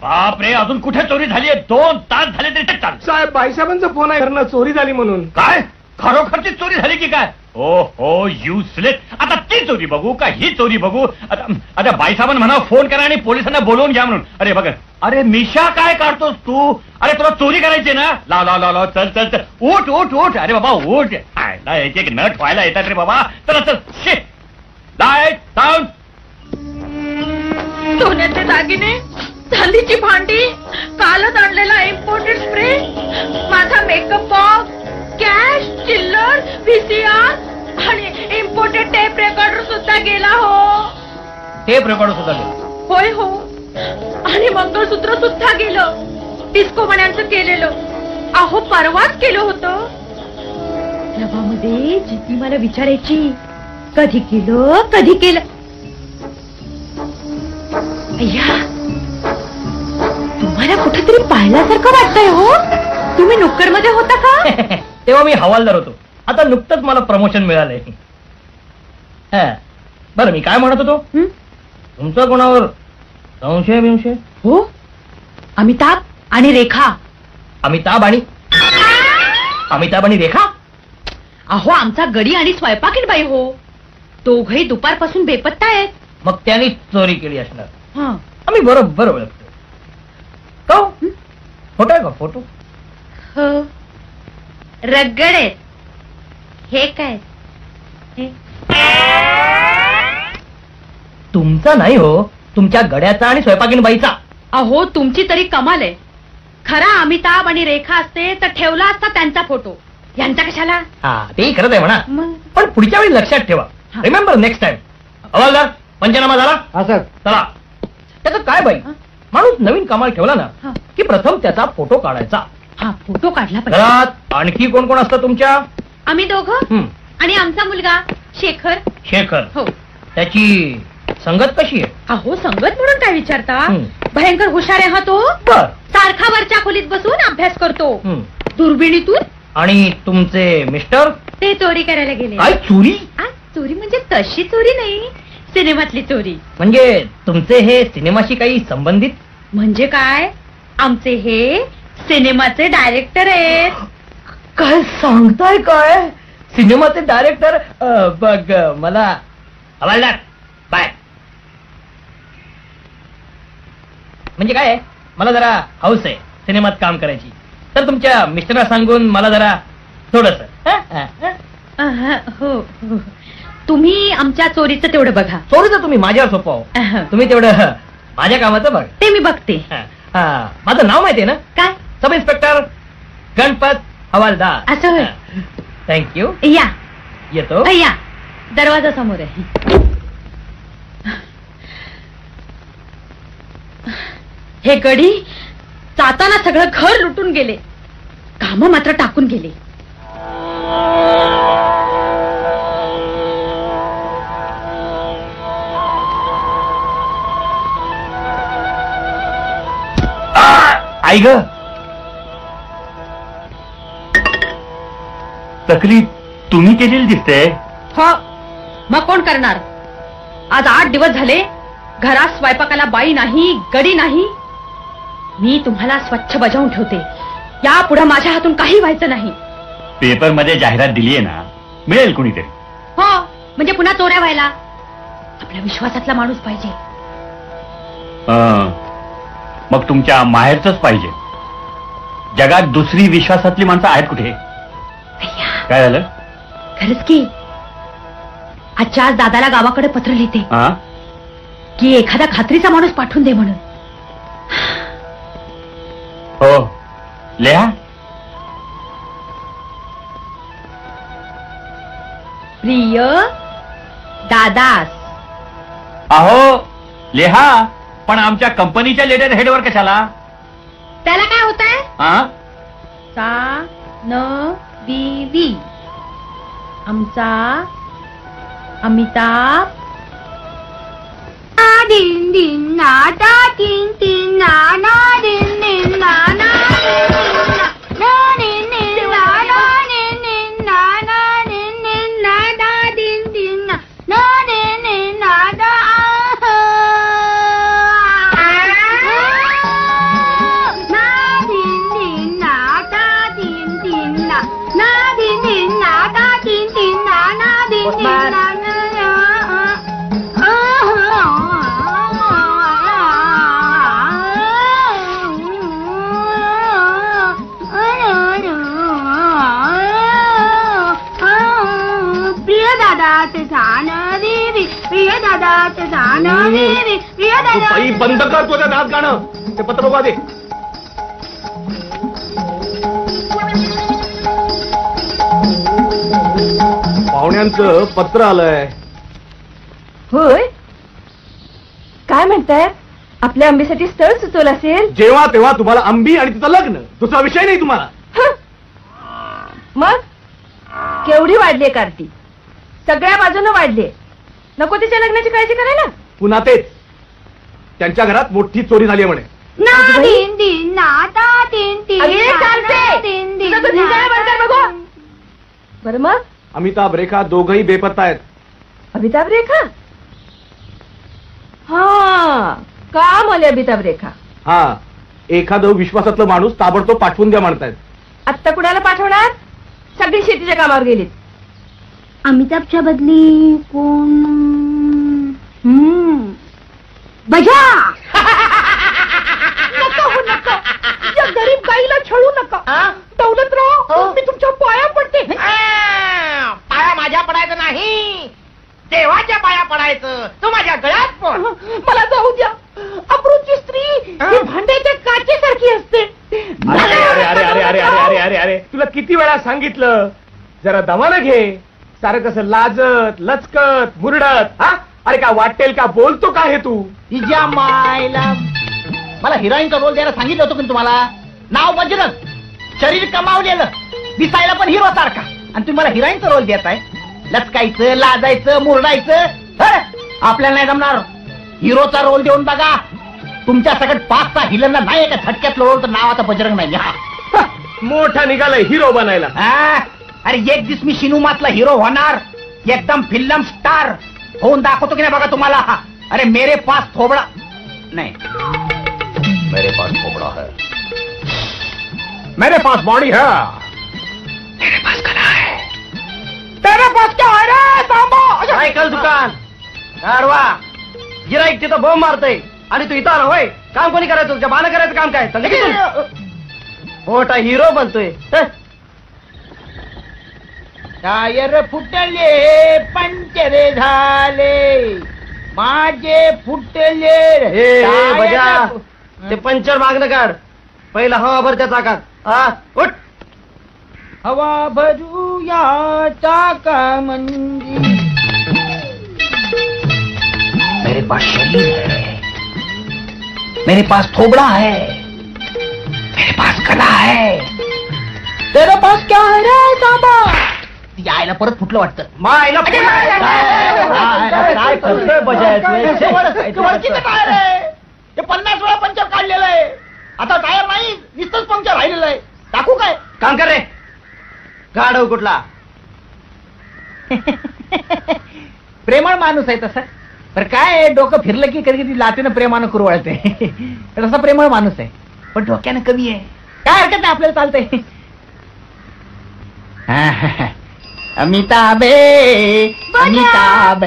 बापरे, अजून कुठे चोरी झाली? 2 तास झाले तरी टिकतात. साहेब, बाईसाहेबांचा फोन आहे, घरनं चोरी झाली म्हणून. काय? खरोखरची चोरी झाली की काय? ओ हो, युजलेस. आता ती चोरी बघू का ही चोरी बघू? आता बाईसाहेबांना म्हणा फोन करा आणि पोलिसांना बोलवून घ्या म्हणून. अरे बघ, अरे मिशा काय काढतोस तू? अरे तुला चोरी करायची ना? लाव लाव लाव लाव, चल चल चल, उठ उठ उठ. अरे बाबा उठ, एक नट व्हायला येतात रे बाबा. चला चल, शे लाईट साऊंड. सोन्याचे दागिने, चांदीची भांडी, कालच आणलेला इम्पोर्टेड स्प्रे, माझा मेकअप बॉक्स, कॅश, चिल्लर, व्हीसीआर आणि इम्पोर्टेड टेप रेकॉर्डर सुद्धा गेला हो. टेप रेकॉर्डर सुद्धा गेला? होय हो. आणि मंगळसूत्र सुद्धा गेलं, डिस्को मण्यांचं केलेलं. अहो परवाच केलं होतं. नवामध्ये जिती मला विचारायची, कधी केलं कधी केलं. अय्या, तुम्हाला कुठेतरी पाहिल्यासारखं वाटतंय हो. तुम्ही नुक्कड मध्ये होता का? तेव्हा मी हवालदार होतो, आता नुकतंच मला प्रमोशन मिळालंय. बरं, मी काय म्हणत होतो, तुमचा कोणावर संशय बिंशय? हो, अमिताभ आणि रेखा. अमिताभ आणि रेखा. अहो आमचा गडी आणि स्वयंपाकीण बाई हो, दोघही दुपारपासून बेपत्ता आहेत. मग त्यांनी चोरी केली असणार. हं. आम्ही बरोबर ओळखतो. तो फोटो आहे का फोटो? हो रगड आहेत. हे काय हे? तुमचा नाही हो, तुमच्या गड्याचा आणि स्वयंपाकीण बाईचा. अहो तुमची तरी कमाल आहे. खरा अमिताभ आणि रेखा असते तर ठेवला असता त्यांचा फोटो, यांचा कशाला? हा तेही खरंच आहे म्हणा, मग पण पुढच्या वेळी लक्षात ठेवा. हा. Remember next time. हवालदार पंचनामा झाला? हा सर. चला. त्याचं काय बाई, हा. माणूस नवीन कामाला ठेवला ना हा. की प्रथम त्याचा फोटो काढायचा. हा फोटो काढला पाहिजे. घरात आणखी कोण कोण असतं तुमच्या? आम्ही दोघं हं, आणि आमचा मुलगा शेखर. शेखर. हो. त्याची संगत कशी आहे? अहो संगत म्हणून काय विचारता? हं. भयंकर हुशार आहे हा तो. बर. सारखा वरच्या खोलीत बसून अभ्यास करतो. हं. दुर्बिणीतून. आणि तुमचे मिस्टर? ते चोरी करायला गेले. काय चोरी? चोरी म्हणजे तशी चोरी नाही, सिनेमातली चोरी. म्हणजे तुमचे हे सिनेमाशी काही संबंधित? म्हणजे काय, आमचे हे सिनेमाचे डायरेक्टर आहेत. काय सांगताय काय? सिनेमाचे डायरेक्टर? बघ मला हवालदार बाय. म्हणजे काय, मला जरा हौस आहे सिनेमात काम करायची, तर तुमच्या मिस्टरला सांगून मला जरा थोडस. हो हो. तुम्ही आमच्या चोरीचं तेवढं बघा. चोरीचं तुम्ही माझ्यावर सोपव, तुम्ही तेवढं माझ्या कामाचं बघ. ते मी बघते. माझं नाव माहितीये ना? काय? सब इन्स्पेक्टर गणपत हवालदार. असं होय. थँक्यू. या येतो. या, दरवाजा समोर आहे. हे गडी जाताना सगळं घर लुटून गेले, काम मात्र टाकून गेले. आई ग, तक्रार तुम्ही केलेली दिसते. हो, मग कोण करणार? आज 8 दिवस झाले घरात स्वयंपाकाला बाई नाही, गडी नाही. मी तुम्हाला स्वच्छ बजावून ठेवते, यापुढे माझ्या हातून काही व्हायचं नाही. पेपर मध्ये जाहिरात दिलीये ना, मिळेल कुणीतरी. हो, म्हणजे पुन्हा चोऱ्या व्हायला आपल्या विश्वासातला माणूस पाहिजे. मग तुमच्या माहेरचंच पाहिजे. जगात दुसरी विश्वासातली माणसं आहेत कुठे? अय्या, काय झालं? खरंच की आजच्या आज दादाला गावाकडे पत्र लिहिते हा? की एखादा खात्रीचा माणूस पाठवून दे म्हणून. हो, लिहा. प्रिय दादास. अहो लिहा, पण आमच्या कंपनीच्या लेटर हेडवर कशाला? त्याला काय होत आहे? हा? सा न वी वी. आमचा अमिताभ. दिन दिन ना दा दिन दिन ना ना दिन दिन ना ना ना दिन दिन ना ना दिन दिन ना ना दिन दिन ना दा दिन दिन ना ना दिन दिन ना दा. ना दिन दिन ना दा दिन दिन ना ना दिन दिन ना दा दिन दिन ना ना दिन दिन ना ना. प्रिय दादाचे जाण देवी, प्रिय दादाचे जाण देवी, प्रिय दादा. बाई बंद कर तुझं नाच गाणं. ते पत्र बघा दे. पाहुण्यांचं पत्र आलंय. होय, काय म्हणताय? आपल्या आंबीसाठी स्थळ सुचवलं असेल. जेव्हा तेव्हा तुम्हाला आंबी आणि तिचं लग्न, दुसरा विषय नाही तुम्हाला. मग केवढी वाढली कार्ती, सगळ्या बाजूनं वाढली. नको तिच्या लग्नाची काळजी करायला. पुन्हा तेच, त्यांच्या घरात मोठी चोरी झाली म्हणे. ना दिन दिन ना दा दिन दिन अगे, चालते. दिन दिन तुझं तो धिंगाणा बंद कर बघू. बरं मग अमिताभ रेखा दोघही बेपत्ता आहेत. अमिताभ रेखा? हा, काम आले अमिताभ रेखा. हा, एखादं विश्वासातलं माणूस ताबडतोब पाठवून द्या म्हणतायत. आत्ता कुणाला पाठवणार? सगळी शेतीच्या कामावर गेलीत. अमिताभच्या बदली कोण? बजा. नका हो नका, या गरीब गाईला छळू नका. दौलतराव, मी तुमच्या पाया पडते. पाया माझ्या पडायचं नाही, देवाच्या पाया पडायचं. तू माझ्या गळ्यात पड. मला जाऊ द्या. अप्रूची स्त्री ही भांड्याच्या काचेसारखी असते. अरे अरे अरे अरे अरे अरे अरे अरे अरे तुला किती वेळा सांगितलं, जरा दमानं घे. सारं कसं लाजत लचकत मुरडत. हा, अरे का वाटेल का बोलतो का हे तू? तिच्या मायला मला हिरोईनचा रोल द्यायला सांगितलं होतं पण तुम्हाला. नाव बजरंग, शरीर कमावलेलं, दिसायला पण हिरो सारखा, आणि तुम्ही मला हिरोईनचा रोल देताय. लचकायचं लाजायचं मुरडायचं आपल्याला नाही जमणार. हिरोचा रोल देऊन बघा. तुमच्या सगळ्यात 5-6 हिलनला नाही एका झटक्यात लोळ तर नाव आता बजरंग नाही. मोठा निघालाय हिरो बनायला. अरे एक दिवस मी सिनेमातला हिरो होणार, एकदम फिल्म स्टार होऊन दाखवतो की नाही बघा तुम्हाला. अरे मेरे पास थोबडा नाही, मेरे पास थोबडा है, मेरे पास बॉडी है, मेरे पास कला है. तेरा पास क्या है रे सांबा? सायकल दुकान गाडवा गिराईक तिथं बोंब मारतय आणि तू इथं आला होय. काम कोणी करायचं? तुझ्या बाण करायचं काम काय? मोठा हिरो बनतोय. टायर फुटले पंचर झाले माझे फुटले. बजा ते पंचर मागणं काढ, पहिला हवा भर त्या चाकात. हा उठ. हवा भरूया चाका मंदी. मेरे पास शरीर है, मेरे पास थोबड़ा है, मेरे पास कला है. तेरे पास क्या है रे सांबा? यायला परत फुटलं वाटतं. मायला काय करतोय बजायचं काय रे? ते 50 वेळा पंक्चर काढलेलं आहे. आता टायर नाही, नुसतंच पंक्चर राहिलेलं आहे. टाकू काय? काम कर रे गाढव कुठला. प्रेमळ माणूस आहे तसं. तर काय डोकं फिरलं की कधी कधी लाटेनं प्रेमानं कुरवळते. तसा प्रेमळ माणूस आहे, पण डोक्यानं कमी आहे. काय हरकत नाही, आपल्याला चालतंय. अमिताभ अमिताभ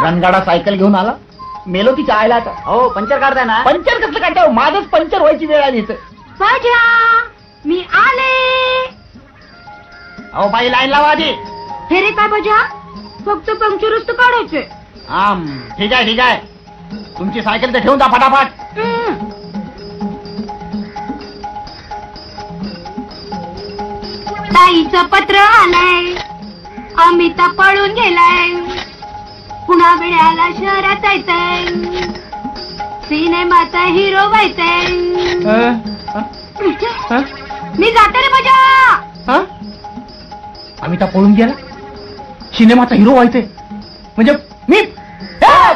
रणगाडा सायकल घेऊन आला, मेलो तिच्या आयला. हो पंचर काढताय ना? पंचर कसलं काढताय? माझंच पंचर व्हायची वेळ आली. मी आले. अहो बाई लाईन लावा आधी. हे रे काय बजा, फक्त पंक्चरच तर काढायचे. ठीक आहे ठीक आहे, तुमची सायकल तर ठेवून जा फटाफट. ताईचं पत्र आलंय, अमिताभ पळून गेलाय, पुन्हा वेळाला शहरात जायचंय, सिनेमाचा हिरो व्हायचंय. मी जाते रे बजा. अमिताभ पळून गेला, सिनेमाचा हिरो व्हायचंय म्हणजे मी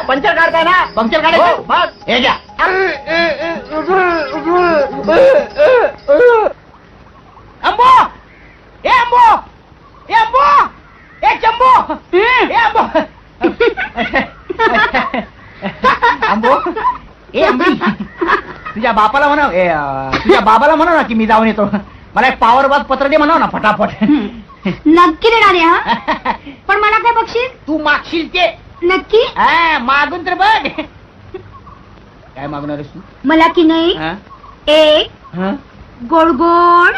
पंचर काढताय ना? पंक्चर काढायचं बस. हे घ्या. अंबो ए अंबो ए अंबो ए चंबो ए अंबो अंबो ए अंबी, तुझ्या बापाला म्हणाव, तुझ्या बाबाला म्हणाव ना की मी जाऊन येतो. मला एक पॉवर बॉक्स पत्र दे म्हणाव ना फटाफट. नक्की देणार आहे हा, पण मला काय बक्षीस? तू मागशील ते नक्की. मागून तर बघ. काय मागणार आहेस तू? मला की नाही एक गोड गोड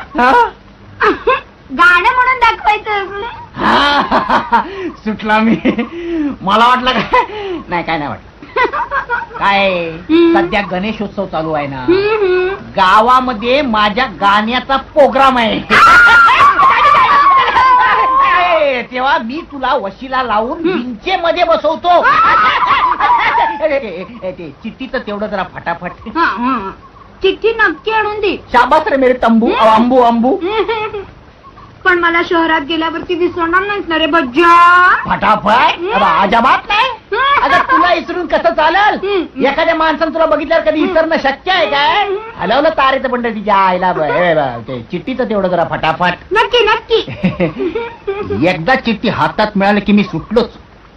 गाणं म्हणून दाखवायचं. सुटला मी. मला वाटलं काय नाही, काय नाही वाटलं. काय सध्या गणेशोत्सव चालू आहे ना, गावामध्ये माझ्या गाण्याचा प्रोग्राम आहे. तेव्हा मी तुला वशीला लावून विंचेमध्ये बसवतो. ते चिठ्ठीचं तेवढं जरा फटाफट. चिठ्ठी नक्की आणून दे. शाबास रे मेरे तंबू अंबू अंबू. पण मला शहरात गेल्यावरती विसरणार नाहीस ना रे बज्जा. फटाफट. अजाबात नाही. अगं तुला इसरून कसं चालेल? एखाद्या माणसानं तुला बघितल्यावर कधी इसरणं शक्य आहे काय? हलवलं तारेचं पण तिच्या आईला. ते चिठ्ठीचं तेवढं जरा फटाफट. नक्की नक्की. एकदा चिठ्ठी हातात मिळाली की मी सुटलोच.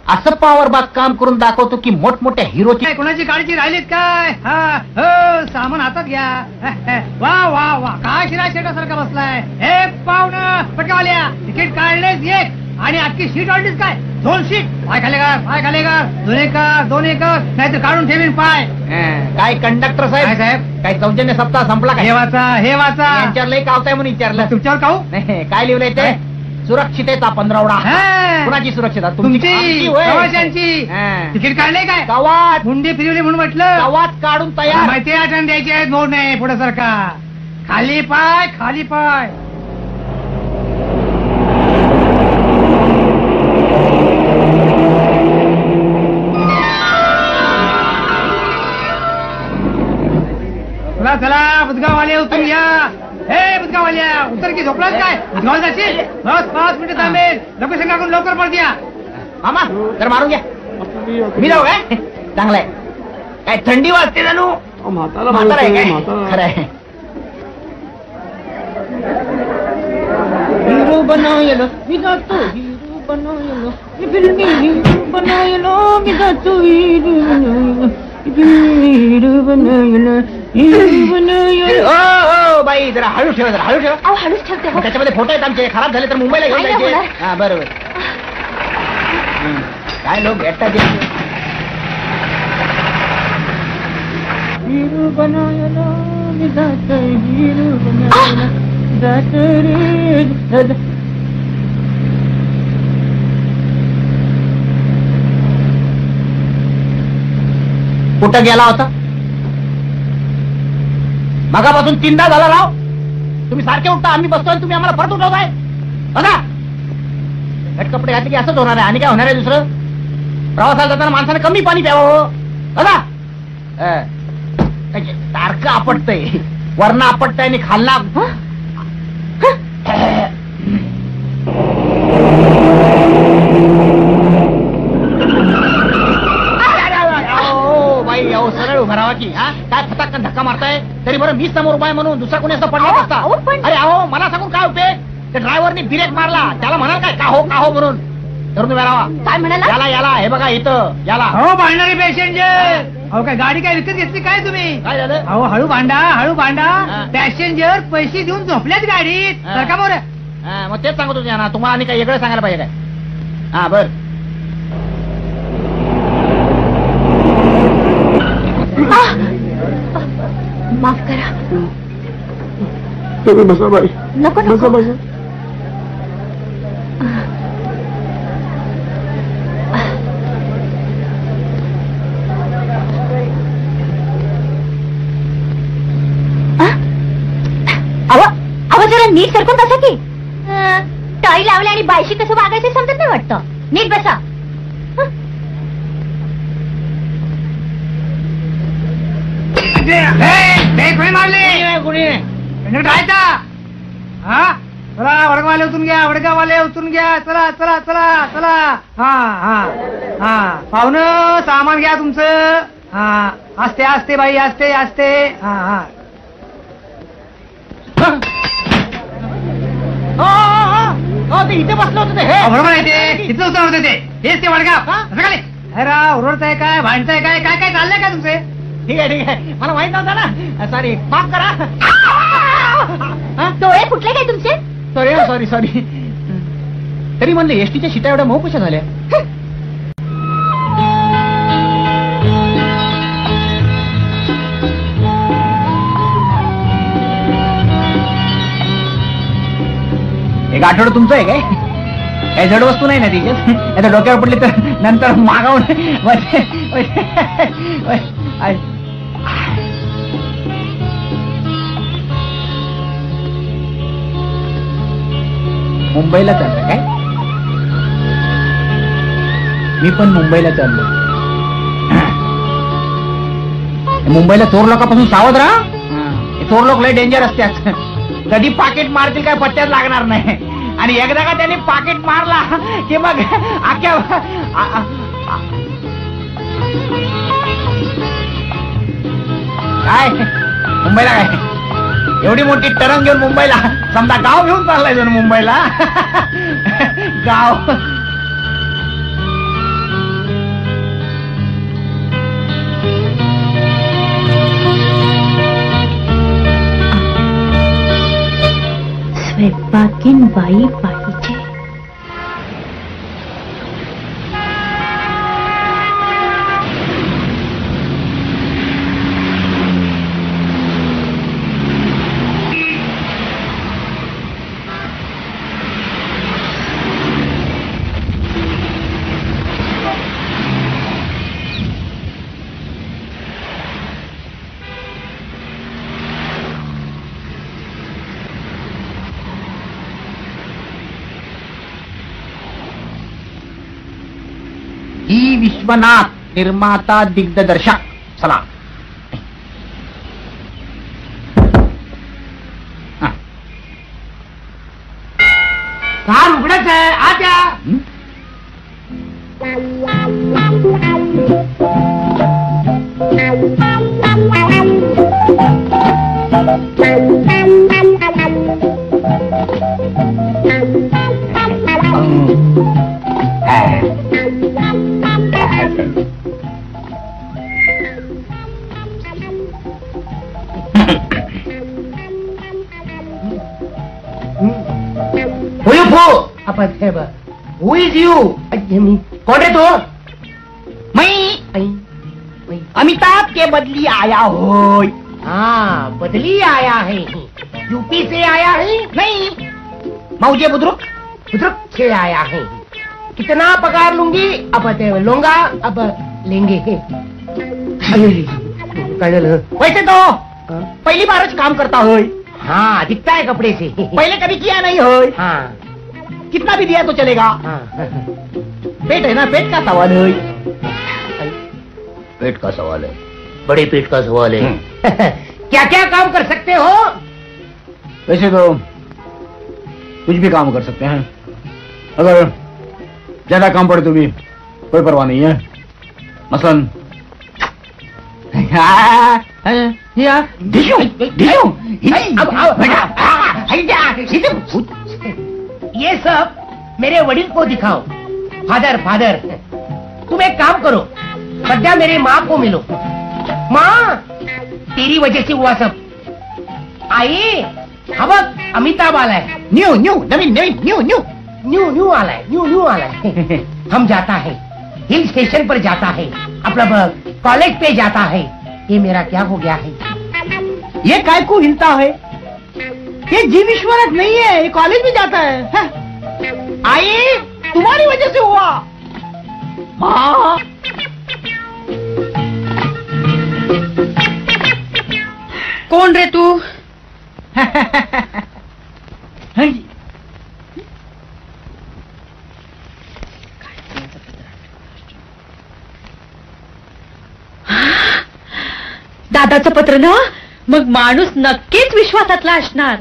असं पॉवर बाग काम करून दाखवतो की मोठमोठ्या हिरोची. काय कोणाची काळजी राहिलीत काय? हा सामान हातात घ्या. वा वा वा काय शिरा शेटासारखा बसलाय. हे पाहुणं पटकावाल्या तिकीट काढलेच एक आणि अख्खी सीट वाढलीच काय? 2 सीट. पाय खाले का 2 एकर नाहीतर काढून ठेवीन पाय. काय कंडक्टर काय साहेब काय सौजन्य सप्ताह संपला हे काय? वाचा यांच्यावर लई कावताय म्हणून विचारलं. तुमच्यावर काहू? नाही काय लिहिलंय ते? सुरक्षितेचा पंधरवडा. हा. कुणाची सुरक्षिता? तुमची आमची होय. प्रवाशांची. हा. तिकीट काढले काय? गावात मुंडी फिरवली म्हणून म्हटलं. गावात काढून तयार. माहिती आठवण द्यायची आहे. मोड नाही पुढे सरका. खाली पाय. चला बुधगाववाले उतरून या. हे बुधगाववाल्या उतर की झोपलाच काय? बुधगाव जाशील? बस 5 मिनिटं थांबेल. लोकेशन टाकून लवकर परत या. मामा तर मारून घ्या. मी जाऊ काय? चांगलाय. काय थंडी वाजते जाणू? म्हातारा आहे काय? खरं आहे. हिरो बनायलो मी जातो. हिरो बनायलो मी फिल्मी हिरो बनायलो मी जातो. हिरो बनायलो ओ बाई जरा हळू ठेवा. हळूच ठेवते हो. त्याच्यामध्ये फोटो आहेत आमचे. खराब झाले तर मुंबईला घेऊन नाही जायचे. होणार. हा बरोबर. काय लोक भेटतात. हिरो बनायला मी जातो. हिरो बनायला जातो रे. कुठं गेला होता? मगापासून 3दा झाला राव. तुम्ही सारखे उठता आम्ही बसतोय तुम्ही आम्हाला परत उठवताय. बघा घट कपडे घातले की असंच होणार आहे. आणि काय होणार आहे दुसरं? प्रवासाला जाताना माणसाने कमी पाणी प्यावं. बघा सारखं आपटतंय. वरनं आपटतंय आणि खालना. सरळ उभा राहा की. हा काय फटाकन धक्का मारताय? तरी बरं मी समोर उभा आहे म्हणून दुसरा कोणी असं पडला असता. अरे अहो मला सांगून काय उपयोग? त्या ड्रायव्हरने ब्रेक मारला. त्याला म्हणाल काय का हो म्हणून. तर तुम्ही राहा. काय म्हणाला? याला हे बघा इथं याला. हो भांडणारे पॅसेंजर. अहो काय गाडी काय विकत घेतली काय तुम्ही? काय झालं? अहो हळू भांडा. हा. पॅसेंजर पैसे देऊन झोपल्याच गाडीत. हा. सरका बरं. मग तेच सांगत होते ना तुम्हाला. आणि काय वेगळं सांगायला पाहिजे काय? हा बर. माफ करा. बसा बाई. नको बसा. अहो जरा नीट सरकून बसा की. टाळी लावली आणि बायशी कसं वागायचं समजत नाही वाटतं. नीट बसा. मारले कोणी राहायचा. हा चला वडगाववाले उतरून घ्या. चला. हा पाहुणं सामान घ्या तुमचं. हा असते बाई असते. हा ते इथे बसलं होतं ते. बरोबर आहे ते. इथं उतर होते ते. हेच ते वडगाव. असं काय ओरडताय काय? भांडताय काय? काय चाललंय का तुमचे? ठीक आहे मला माहित नव्हतं ना. सॉरी माफ करा. डोळे फुटले काय तुमचे? सॉरी. तरी म्हणले एसटीच्या शिटा एवढ्या मऊ कशा झाल्या? एक आठवडं तुमचं आहे काय? काही जड वस्तू नाही ना तिच्यात. आता डोक्यावर पडली तर नंतर मागावून मुंबईला चाललं काय? मी पण मुंबईला चाललो. मुंबईला चोर लोकांपासून सावध राहा. चोर लोक लय डेंजर असतात. कधी पाकिट मारतील काय पट्ट्यात लागणार नाही. आणि एकदा का त्यांनी पाकिट मारला की मग अख्ख्या काय मुंबईला काय एवढी मोठी टरंग घेऊन मुंबईला समजा गाव घेऊन चाललाय जण मुंबईला. गाव देवबागीन बाई पाहिजे. ही विश्वनाथ निर्माता दिग्दर्शक. चला. दार उघडच आहे, आत या. Who is you? कौन रे तू? मैं अमिताभ के बदली आया हो. हाँ, बदली आया है. यूपी से आया है? नहीं, मौजे बुजुर्ग से आया है. कितना पगार लूंगी? अब लूंगा, अब लेंगे. वैसे तो पहली बार काम करता हो. हाँ, दिखता है कपड़े से. पहले कभी किया नहीं हो. हाँ. कितना भी दिया तो चलेगा. हाँ. पेट है ना, पेट का सवाल है. पेट का सवाल है, बड़े पेट का सवाल है. क्या क्या काम कर सकते हो? वैसे तो कुछ भी काम कर सकते हैं. अगर ज्यादा काम पड़े तो भी कोई परवाह नहीं है. मसलन ये सब मेरे वडील को दिखाओ. फादर फादर, तुम एक काम करो, सद्या मेरी माँ को मिलो. माँ, तेरी वजह से हुआ सब. आई, अब अमिताभ आला है. न्यू न्यू नवीन नवीन न्यू न्यू न्यू न्यू आला है. न्यू न्यू आला है. हम जाता है, हिल स्टेशन पर जाता है, अपना कॉलेज पे जाता है. ये मेरा क्या हो गया है? ये काय को हिलता है? ये जी विश्वनाथ नहीं है, ये कॉलेज में जाता है. आई, तुम्हारी वजह से हुआ. माँ, कोण रे तू? दादाचं पत्र ना? मग माणूस नक्कीच विश्वासातला असणार.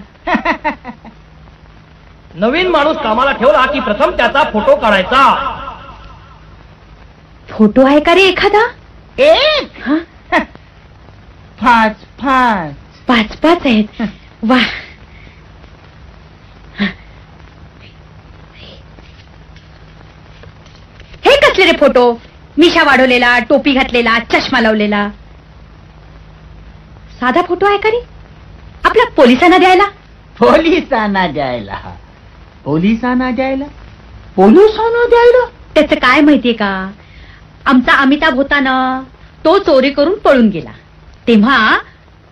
नवीन माणूस कामाला ठेवला की प्रथम त्याचा फोटो काढायचा. फोटो आहे का रे एखादा? एक हा? 5 5 5 आहेत. वा, हे कसले रे फोटो? मिशा वाढवलेला, टोपी घातलेला, चष्मा लावलेला. साधा फोटो आहे का रे? आपल्या पोलिसांना द्यायला? पोलिसांना द्यायला. पोलिसांना द्यायला? पोलिसांना द्यायला? त्याचं काय माहितीये का? आमचा अमिताभ होता ना, तो चोरी करून पळून गेला. तेव्हा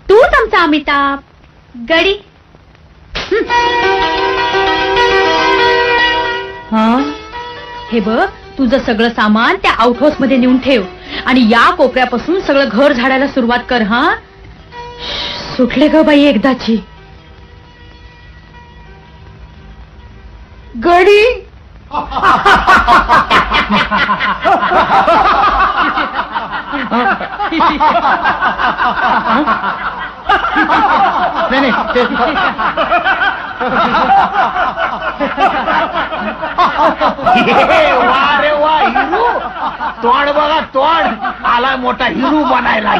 तूच आमचा अमिताभ. गडी. हा, हे बघ, तुझं सगळं सामान त्या आउटहाऊस मध्ये नेऊन ठेव आणि या कोपऱ्यापासून सगळं घर झाडायला सुरुवात कर. हा, सुटले ग बाई एकदाची. गडी. वा रे वा, हिरू. तोंड बघा, तोंड आला मोठा हिरू बनायला.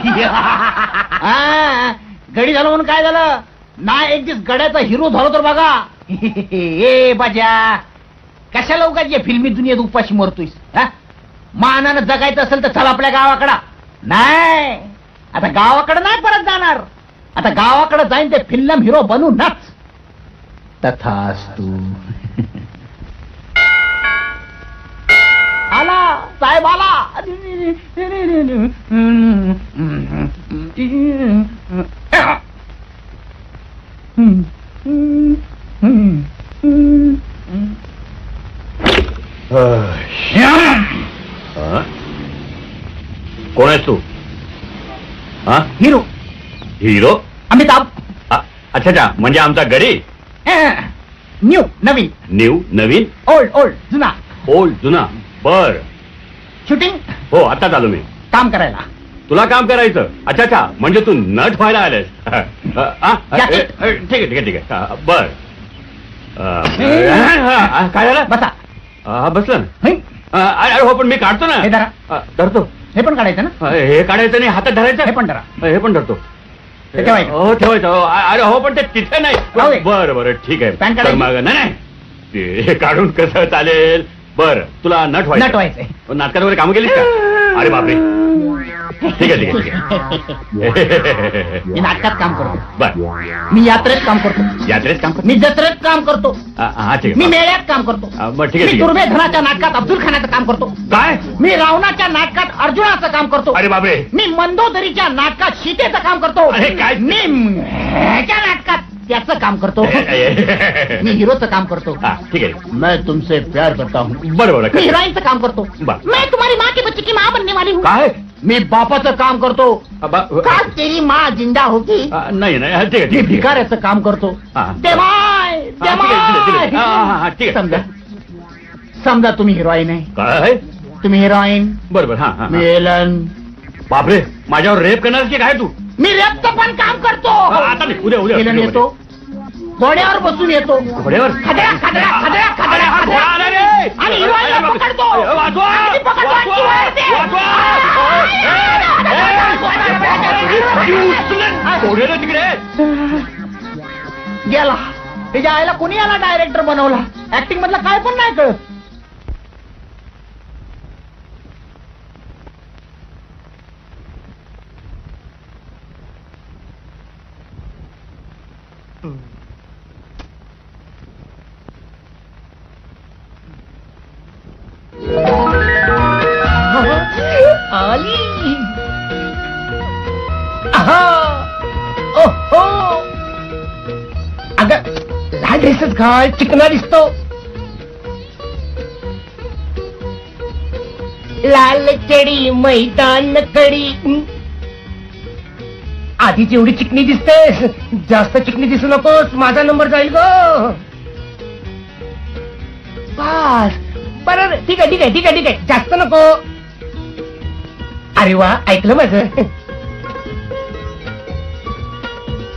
गडी झालं म्हणून काय झालं ना? एक दिवस गड्याचा हिरो झालो तर बघा. ए बाजा, कशाला उगाच या फिल्मी दुनियेत उपाशी मरतोयस? मानानं जगायचं असेल तर चल आपल्या गावाकडं. नाही, आता गावाकडे नाही परत जाणार. आता गावाकडे जाईन ते फिल्म हिरो बनू नाच. तथास्तु. आला साहेब आला. कोण आहेस तू? हा, हिरो. हिरो? अमिताभ. अच्छा अच्छा, म्हणजे आमचा गडी. न्यू नवीन. न्यू नवीन? ओल्ड ओल्ड जुना. ओल्ड जुना. बर. शूटिंग? हो, आता चालू मी. काम करायला. तुला काम करायचं? अच्छा अच्छा, म्हणजे तू नट व्हायला आलेस. ठीक आहे ठीक आहे ठीक आहे. बर. काय झालं? बसा. बसलं ना. अरे हो, पण मी काढतो ना. हे धरा. धरतो. हे पण काढायचं ना. हे काढायचं नाही, हातात धरायचं. हे पण धरा. हे पण धरतो. हे ठेवायचं. हो ठेवायचं. अरे हो, पण ते तिथे नाही. बरं बरं ठीक आहे. पॅन काढायची? मग नाही ते काढून कसं चालेल. बरं, तुला नट व्हायचंय. नाटकात वगैरे कामं केलीस का? अरे बापरे. ठीक आहे ठीक आहे ठीक आहे. मी नाटकात काम करतो. बर. मी यात्रेत काम करतो. यात्रेत काम करतो? मी जत्रेत काम करतो. हा ठीक मी आहे. मेळ्यात काम करतो. मग ठीक आहे मी ठीक आहे. दुर्मेधनाच्या नाटकात अब्दुल खानाचं काम करतो. काय? मी रावणाच्या नाटकात अर्जुनाचं काम करतो. अरे बापरे. मी मंदोदरीच्या नाटकात सीतेचं काम करतो. अरे काय? मी ह्याच्या नाटकात त्याचं काम करतो. मी हिरोचं काम करतो. हा ठीक आहे. मैं तुमसे प्यार करता हूँ. बरोबर. मी हिरोईनचं काम करतो. बरं. मैं तुम्हारी माँ की बच्ची की माँ बनने वाली हूँ. काय? मी बापाचं काम करतो. काल तेरी माँ जिंदा होती. नाही नाही ठीक आहे मी ठीक आहे. भिकाऱ्याचं काम करतो. हा. देवाय दिले. हा, ठीक आहे. समजा समजा तुम्ही हिरोईन आहे. काय? तुम्ही हिरोईन. बरोबर. हा हा. मी एलन. बापरे, माझ्यावर रेप करणार की काय तू? मी रेपचं पण काम करतो. आता नाही, उद्या उद्या. एलन येतो, घोड्यावर बसून येतो. घोड्यावर? खदड्या खदड्या खदड्या खदड्या खदड्या. आणि हिरोईनला पकडतो. आणि पकडतो आणि ती वळते. तिकडे गेला. त्याच्या आईला कोणी याला डायरेक्टर बनवला? ऍक्टिंग मधलं काय पण नाही कळत. आली. ओहो, अगं लाल ड्रेसच घाल, चिकना दिसतो. लाल चडी मैदान कडी. आधीच एवढी चिकनी दिसतेस, जास्त चिकनी दिसू नकोस, माझा नंबर जाईल ग. बस बरं, ठीक आहे ठीक आहे ठीक आहे ठीक आहे, जास्त नको. अरे वा, ऐकलं माझं?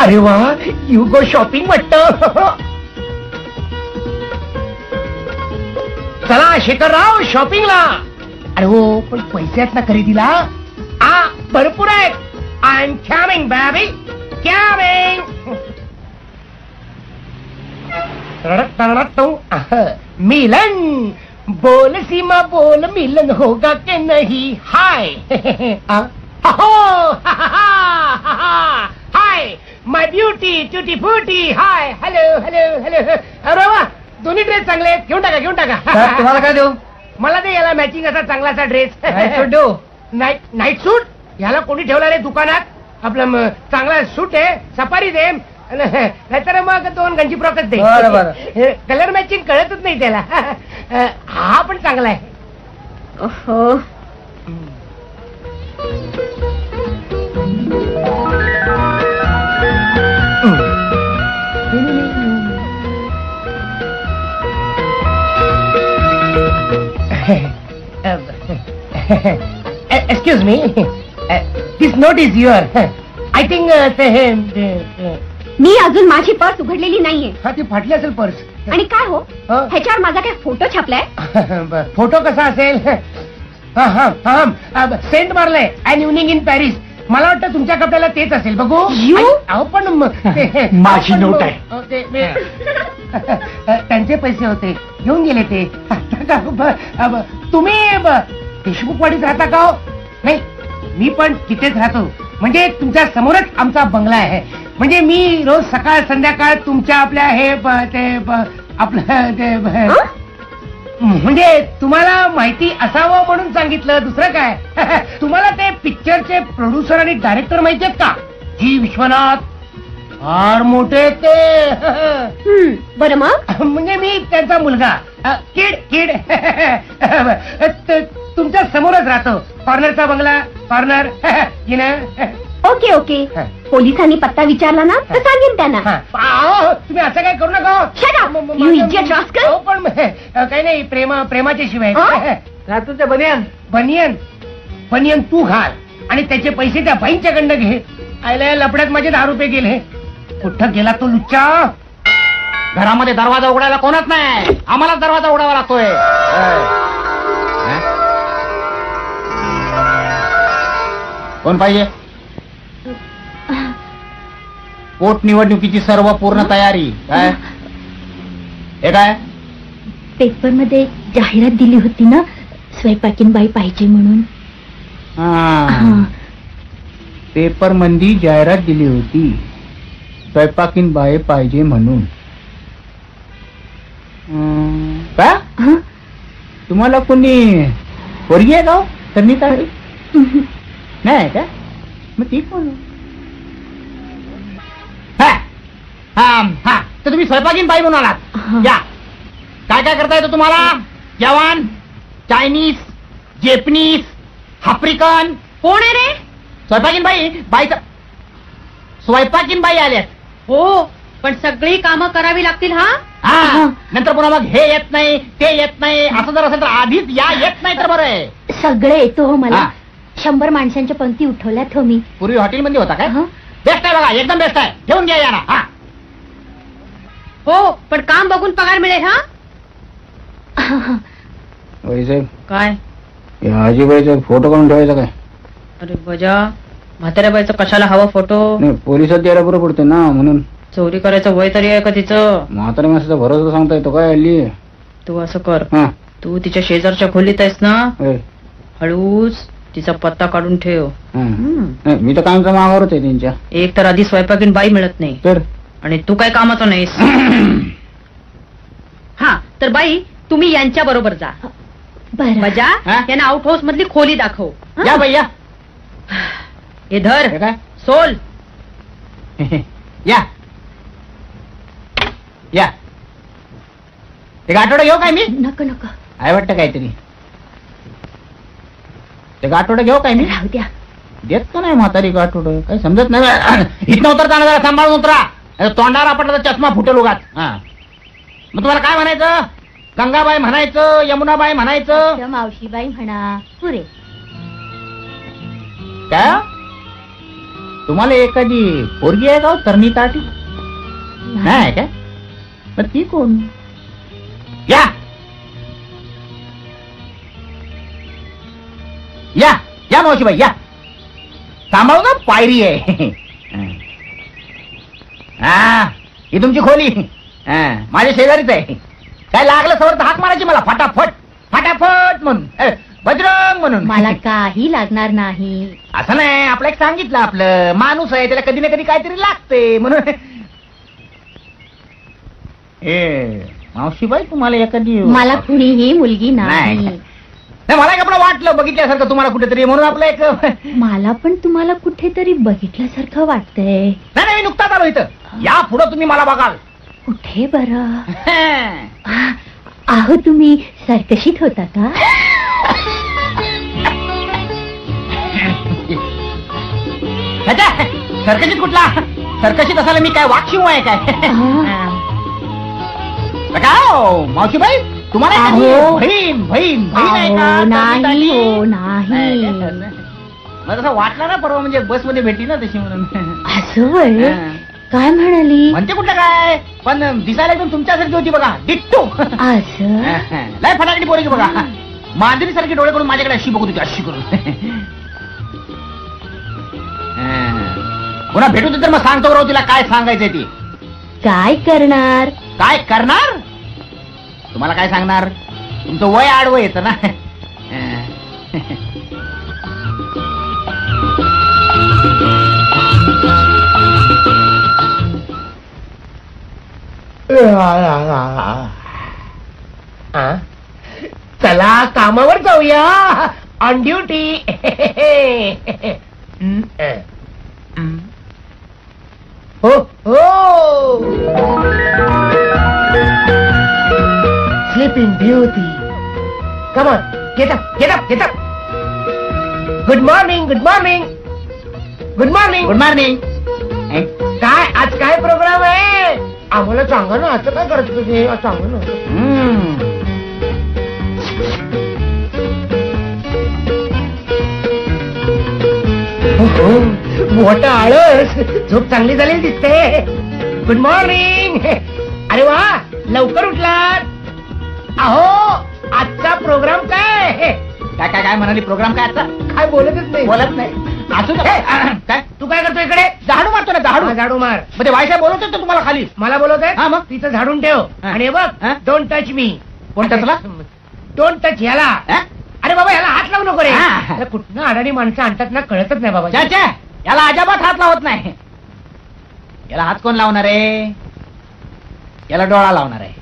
अरे वा, यू गो शॉपिंग वाटतं. चला शेखरराव शॉपिंगला. अरे हो, पण पैसे आहेत ना खरेदीला? भरपूर आहेत. I am coming baby, coming. Milan बोल सीमा बोल, मिलन होगा के नहीं? हाय हाय माय ब्युटी ट्युटी फुटी. Hi hello hello hello. अरे वा, दोन्ही ड्रेस चांगले आहेत, घेऊन टाका घेऊन टाका. तुम्हाला काय देऊ? मला ते याला मॅचिंग असा चांगलासा ड्रेस. देऊ? नाईट सूट ह्याला कोणी ठेवला रे दुकानात? आपलं चांगला सूट आहे, सफारी दे, नाहीतर मग 2 गंजी फ्रॉकच दे. कलर मॅचिंग कळतच नाही त्याला. हा पण चांगला आहे. ओहो, excuse me, this note is your. I think मी अजून माझी पर्स उघडलेली नाहीये. हा, ती फाटली असेल पर्स. आणि काय हो, ह्याच्यावर माझा काय फोटो छापलाय? फोटो कसा असेल? सेंट मारलाय, अन इव्हनिंग इन पॅरिस. मला वाटतं तुमच्या कपड्याला तेच असेल. बघू. अहो पण माझी नोट आहे. त्यांचे पैसे होते, घेऊन गेले ते. तुम्ही देशमुखवाडीत राहता का? नाही, मी पण तिथेच राहतो. म्हणजे तुमच्या समोरच आमचा बंगला आहे. म्हणजे मी रोज सकाळ संध्याकाळ तुमच्या आपल्या आपलं म्हणजे तुम्हाला माहिती असावं म्हणून सांगितलं, दुसरं काय. तुम्हाला ते पिक्चरचे प्रोड्युसर आणि डायरेक्टर माहिती आहेत का? जी विश्वनाथ, फार मोठे ते. बरं मग म्हणजे मी त्यांचा मुलगा किड तुमच्या समोरच राहतो. कॉर्नरचा बंगला, कॉर्नर. Okay okay. पोलिसांनी पत्ता विचारला ना तर सांगेन त्यांना. तुम्ही असं काय करू नका. पण काही नाही, प्रेमाच्या शिवाय. रात्रीचं बनियान बनियन बनियन तू घाल आणि त्याचे पैसे त्या बाईंच्याकडनं घे. आयला लपड्यात माझे 10 रुपये गेले. कुठं गेला तो लुच्चा? घरामध्ये दरवाजा उघडायला कोणच नाही, आम्हालाच दरवाजा उघडावा लागतोय. कोण पाहिजे? पोटनिवडणुकीची सर्व पूर्ण तयारी. काय हे काय? पेपर मध्ये जाहिरात दिली होती ना, स्वयंपाकीन बाई पाहिजे म्हणून. पेपर मंदी जाहिरात दिली होती, स्वयंपाकीन बाई पाहिजे म्हणून. का तुम्हाला कोणी पोरगी आहे का त्यांनी ताडी? नाही का? मग ती कोण? तर तुम्ही स्वयंपाकीन बाई म्हणून आलात. या काय काय करता येतं तुम्हाला? जवान, चायनीज, जेपनीज, आफ्रिकन. कोण आहे रे? स्वयंपाकीन बाई. बाईचा स्वयंपाकीन बाई आल्यात. हो, पण सगळी कामं करावी लागतील. हा, नंतर पुन्हा मग हे येत नाही, ते येत नाही, असं जर असेल तर आधीच या येत नाही तर बरं आहे. सगळे येतो हो मला. 100 माणसांच्या पंक्ती उठवल्यात हो मी. पूर्वी हॉटेलमध्ये होता काय? बेस्ट आहे बघा, एकदम बेस्ट आहे. घेऊन घ्या या ना. हो, पण काम बघून पगार मिळेल. काय आजीबाईचा फोटो काढून ठेवायचा काय? अरे बजा, म्हाताऱ्या बाईचं कशाला हवा फोटो? नाही, पोलिसात द्यायला बरं पडते ना म्हणून. चोरी करायचं वय तरी आहे का तिचं? म्हाताऱ्या माणसाचा भरोसा सांगता येतो काय? हल्ली तू असं कर, तू तिच्या शेजारच्या खोलीत आहेस ना, हळूच तिचा पत्ता काढून ठेव. मी तर कामचा मागावर होते त्यांच्या. एक तर आधी स्वयंपाकीन बाई मिळत नाही, तर आणि तू काय कामाचा नाहीस. हा, तर बाई तुम्ही यांच्या बरोबर जा. बजा, यांना आउट हाऊस मधली खोली दाखव. या बाई या. हे धर काय? सोल. या या. ते गाठोडं घेऊ काय मी? नको नको. आहे वाटतं काहीतरी. ते गाठोडं घेऊ काय मी? राहू द्या. देत का नाही म्हातारी गाठोडं? काही समजत नाही. इथनं उतरता जरा सांभाळून उतरा. तोंडावर आपटला तर चष्मा फुटेल उगाच. मग तुम्हाला काय म्हणायचं? गंगाबाई म्हणायचं, यमुनाबाई म्हणायचं, मावशीबाई म्हणा. पुरे काय? तुम्हाला एखादी पोरगी आहे का तरणी ताटी? नाही काय? पण ती कोण? या या या मावशीबाई या. सांभाळू ना, पायरी आहे. ही तुमची खोली. माझ्या शेजारीच आहे. काय लागलं सवर तर हाक मारायची मला, फटाफट फटाफट म्हणून, बजरंग म्हणून. मला काही लागणार नाही. असं नाही, आपलं एक सांगितलं, आपलं माणूस आहे, त्याला कधी ना कधी काहीतरी लागते म्हणून. मावशीबाई तुम्हाला एखादी? मला कुणीही मुलगी नाही. नाही, मला एक आपलं वाटलं बघितल्यासारखं तुम्हाला कुठेतरी, म्हणून आपलं एक. मला पण तुम्हाला कुठेतरी बघितल्यासारखं वाटतंय. नाही, मी नुकताच आलो इथं. या पुढं तुम्ही मला बघाल. कुठे बरं? आहो, तुम्ही सर्कशीत होता का? सर्कशीत कुठला? सर्कशीत असायला मी काय वाक्षिव आहे काय? काय मावशीबाई तुम्हाला बहीण बहीण बहीण आहे का? नाही हो, नाही. मला तसं वाटलं ना परवा, म्हणजे बस मध्ये भेटली ना तशी म्हणून. असं होय? काय म्हणाली? म्हणते कुठलं काय, पण दिसायला एकदम तुमच्यासारखी होती बघा, डिट्टो. असं लय फटाकडी पोरगी बघा. मांजरी सारखी डोळे करून माझ्याकडे अशी बघत होती, अशी करून. पुन्हा भेटू तर मग सांगतो बरोबर तिला काय सांगायचंय ती. काय करणार? काय करणार? तुम्हाला काय सांगणार? तुमचं वय आडवं येतं ना. चला कामावर जाऊया. On duty. हो हो. Sleeping beauty. Come on, get up, get up, get up. Good morning, good morning, good morning. Good morning. काय आज काय प्रोग्राम आहे? आम्हाला सांगा ना. असं काय करत तुझे? सांगा ना. मोठा आळस. झोप चांगली झालेली दिसते. Good morning. अरे वा, लवकर उठलात. अहो, आजचा प्रोग्राम काय? काय काय काय म्हणाली? प्रोग्राम काय आजचा? काय बोलतच नाही. बोलत नाही. असू दे. काय तू काय करतो इकडे? झाडू मारतो ना. झाडू झाडू मार. म्हणजे वायसाहेब बोलवतो तो तुम्हाला खाली. मला बोलवत आहे? हा मग. तिथं झाडून ठेव. हा. आणि बघ, हा? Don't touch me. कोण टचला? डोंट टच ह्याला. हा? अरे बाबा, ह्याला हात लावू नको रे. हा. अरे कुठनं अडाणी माणसं आणतात ना, कळतच नाही बाबा. चाचा, याला अजाबात हात लावत नाही. याला हात कोण लावणार आहे? याला डोळा लावणार आहे.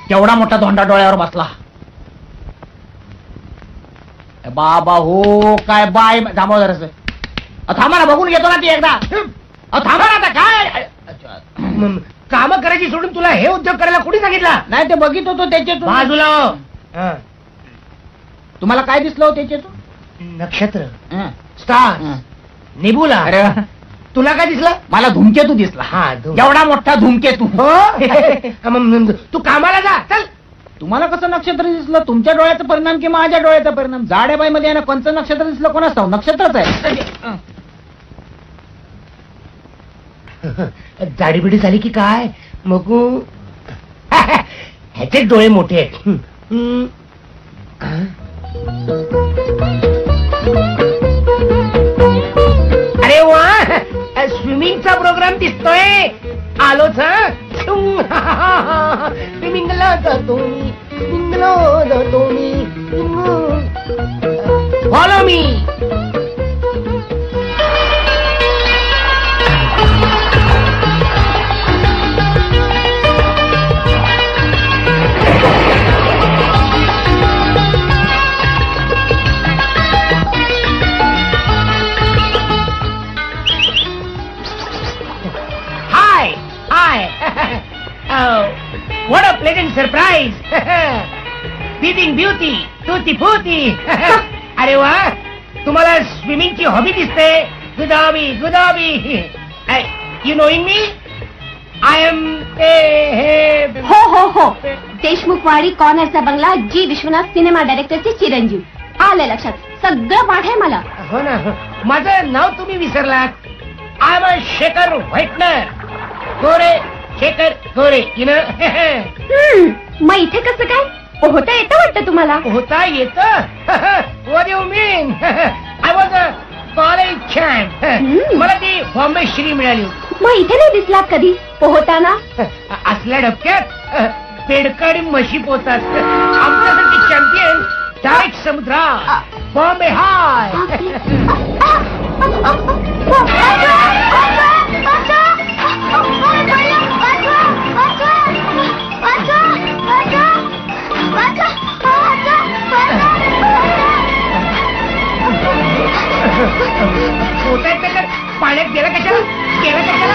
केवढा मोठा धोंडा डोळ्यावर बसला. बाबा हो, काय बाय. थांबव जरास. थांबा ना, बघून घेतो ना ती एकदा. थांबा ना आता. काय काम करायची सोडून तुला हे उद्योग करायला कुठे सांगितला? नाही, ते बघित होतो त्याच्यातून. बाजूला हो. तुम्हाला काय दिसलं हो त्याच्यातून? नक्षत्र, हं. स्टार, हं. निबुला. अरे वा. तुला काय दिसलं? मला धूमकेतू दिसला. हा, एवढा मोठा धूमकेतू. हो. तू कामाला जा. चल. तुम्हाला कसं नक्षत्र दिसलं? तुमच्या डोळ्याचा परिणाम की माझ्या डोळ्याचा परिणाम? जाड्याबाई मध्ये आहे ना, कोणचं नक्षत्र दिसलं? कोणाच ठाऊक? नक्षत्रच आहे. जाडीबिडी झाली की काय? मग ह्याचे डोळे मोठे आहेत. अरे वा, स्विमिंगचा प्रोग्राम दिसतोय. आलोच. स्विमिंगला जातो मी, स्विमिंगला जातो मी. Follow me. What a pleasant surprise. Sleeping beauty, tutti frutti. अरे वा, तुम्हाला स्विमिंगची हॉबी दिसते. गुदाबी, गुदाबी. You knowing me? I am हो हो हो, देशमुखवाडी कॉर्नरचा बंगला, जी विश्वनाथ सिनेमा डायरेक्टरचे चिरंजीव. आलं लक्षात. सगळं पाठ आहे मला. हो ना. माझं नाव तुम्ही विसरलात. I am Shekhar whitener. Gore Shekhar Gore. मग इथे कसं काय? पोहता येतं वाटतं तुम्हाला? होता येत. What do you mean? I was a college champ. मला ती बॉम्बे श्री मिळाली. मग इथे नाही दिसलात कधी पोहताना? असल्या डबक्यात पेडकाडी म्हशी पोहतात. आमच्यासारखी चॅम्पियन डायरेक्ट समुद्रात. बॉम्बे हाय. पोहतायत तर पाण्यात गेला कशाला? गेला कशाला?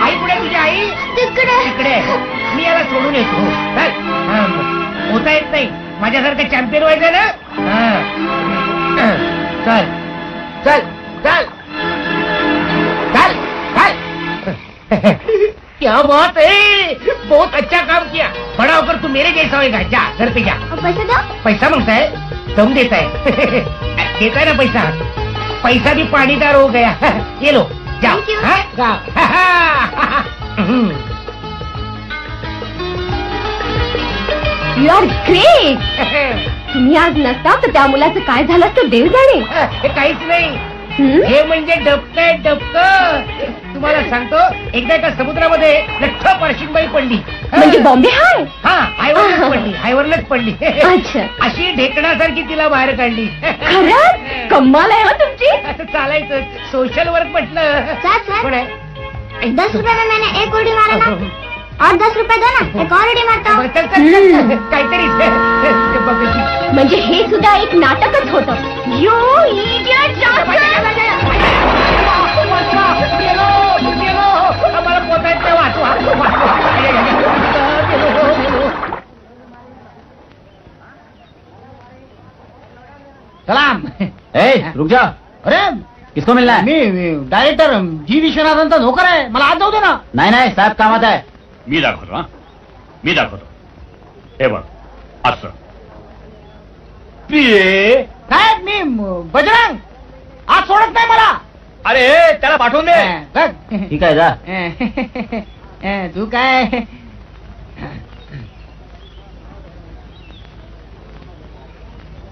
आई कुठे? तुझी आई तिकडे. मी याला सोडून येतो. पोहता येत नाही. माझ्यासारखं चॅम्पियन व्हायचं ना. चल चल चल चल चल. क्या बात है, बहुत अच्छा काम किया. बड़ा होकर तू मेरे जैसा होएगा. जा घर पे जा. पैसा द्या. पैसा मांगता है? दम देता है. देता है ना पैसा. पैसा भी पानीदार हो गया. ये लो, जाओ. Thank you. You are great. तुम्ही आज नसता तर त्या मुलाचं काय झालं तर देव जाणे. हे काहीच नाही. हे म्हणजे डबक आहे, डबक. तुम्हाला सांगतो, एकदा एका समुद्रामध्ये लठ्ठ पारशिंगबाई पडली. म्हणजे बॉम्बे हाय. हा, हायवरच पडली, हायवरच पडली. अच्छा. अशी ढेकणासारखी तिला बाहेर काढली. खरंच कमाल आहे हो तुमची. असं चालायचं, सोशल वर्क म्हटलं. कोण आहे? 10 रुपये में मैंने एक उड़ी मारा ना, और 10 रुपये दो ना, एक और उड़ी मारता हूँ. चल, चल, चल, काहीतरी म्हणजे हे सुद्धा एक नाटकच होतं. You idiot. आम्हाला पोचायचं, वाचवा. सलाम. रुक जा. अरे किसको मिलना है? मी डायरेक्टर जी विश्वनाथांचा नोकर आहे, मला आज जाऊ दे ना. नाही साहेब कामात आहे. मी दाखवतो. हा, मी दाखवतो. हे बघ असं. प्रिये. साहेब मी बजरंग, आज सोडत नाही मला. अरे त्याला पाठवून दे. ठीक आहे जा. तू काय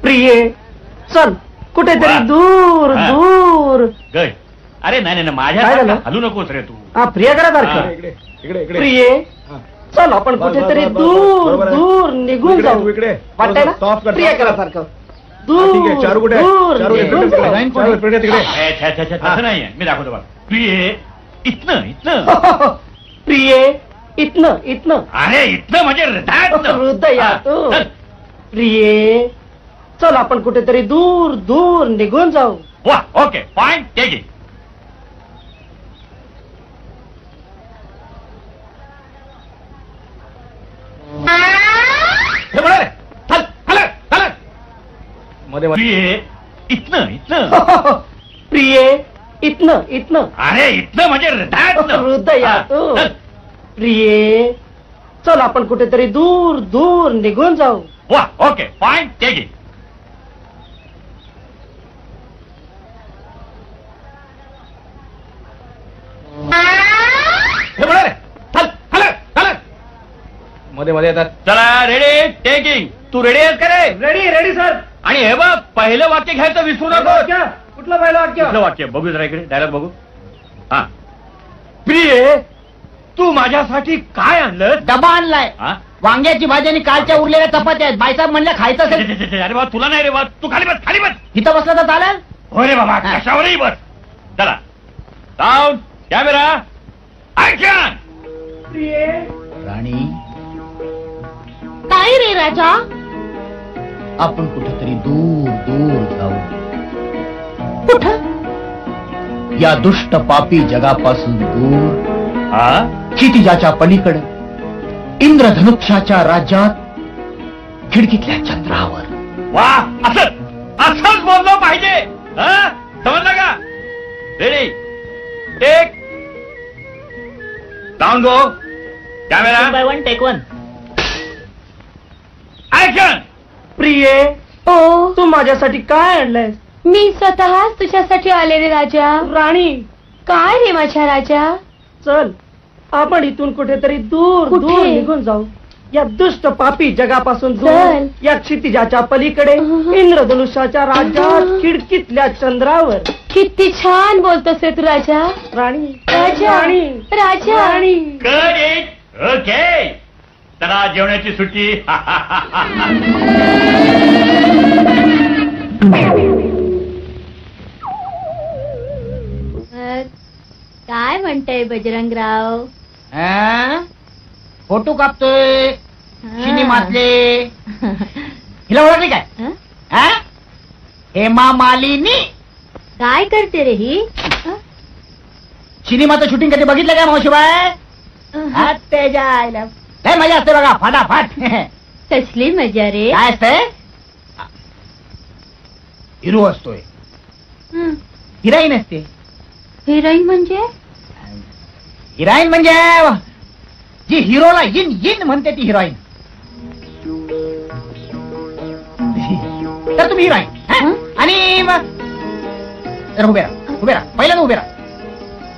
प्रिये चल कुठेतरी वा. दूर हा. दूर. गय. अरे नाही नाही काय माझ्या झालं? हलू नकोस रे तू. हा प्रियाकडे हा. प्रिये चल आपण कुठेतरी दूर दूर निघून जाऊ. वाटतंय ना प्रियाकडे सारखं दूर दूर निघून जाऊ. तसं नाहीये. मी दाखवतो बघ. प्रिये इथनं इथनं. प्रिये इथनं इथनं. अरे इथनं म्हणजे हृदयात. प्रिये चल आपण कुठेतरी दूर दूर निघून जाऊ. वा ओके फाईन टेक इट. हे बघ रे. चल चल चल. प्रिये इथनं इथनं. प्रिये इथनं इथनं. अरे इथनं म्हणजे हृदयात. प्रिये चल आपण कुठेतरी दूर दूर निघून जाऊ. वा ओके फाईन टेक इट. हे बघ रे. चल चल चल. मध्ये मध्ये येतात. चला रेडी टेकिंग. तू रेडी आहेस का रे? Ready ready sir. आणि हे बघ पहिलं वाक्य घ्यायचं विसरू नको. कुठलं पहिलं वाक्य? कुठलं वाक्य बघू जरा इकडे डायलॉग बघू. हा. प्रिये तू माझ्यासाठी काय आणलं? डबा आणलाय. हा? वांग्याची भाजी आणि कालच्या उरलेल्या चपात्या आहेत. बाईसाहेब म्हणल्या खायचं असेल अरे बा तुला नाही रे बा. तू खाली बस खाली बस. इथं बसलं तर चालेल. हो रे बाबा कशावरही बस. चला साऊंड कॅमेरा ऍक्शन. प्रिये राणी काय रे राजा? आपण कुठेतरी दूर दूर जाऊ. कुठं? या दुष्ट पापी जगापासून दूर, हा क्षितिजाच्या पलीकडे इंद्रधनुष्याच्या राज्यात खिडकीतल्या चंद्रावर. वा असंच बोललो पाहिजे. हा समजलं का? Ready take sound go camera by one take one. Action. प्रिये ओ तू माझ्यासाठी काय आणलंय? मी स्वतःच तुझ्यासाठी आले रे राजा. राणी काय रे माझ्या राजा? चल आपण इथून कुठेतरी दूर कुठे? दूर निघून जाऊ. या दुष्ट पापी जगापासून दूर, चल. या क्षितिजाच्या पलीकडे इंद्रधनुष्याच्या राज्यात खिडकीतल्या चंद्रावर. किती छान बोलतोस रे तू राजा. राणी राजा राणी राजा. राणी. Good it okay. चला जेवणाची सुट्टी. काय म्हणताय बजरंगराव? फोटो कापतोय सिनेमातले. हिला ओळखली काय? हं? हेमा मालिनी. काय करते रे ही? सिनेमाचं शूटिंग कधी बघितलं काय मावशीबाई? त्याच्या आईला लय मजा असते बघा फाटाफाट. कसली मजा रे. काय असतंय? हिरो असतोय, हं. हिरोईन असते. हिरोईन म्हणजे? हिरोईन म्हणजे जी हिरोला इन इन म्हणते ती हिरोईन. तर तुम्ही हिरोईन. हं? आणि तर उभे राहा उभे राहा पहिल्यांदा उभे राहा.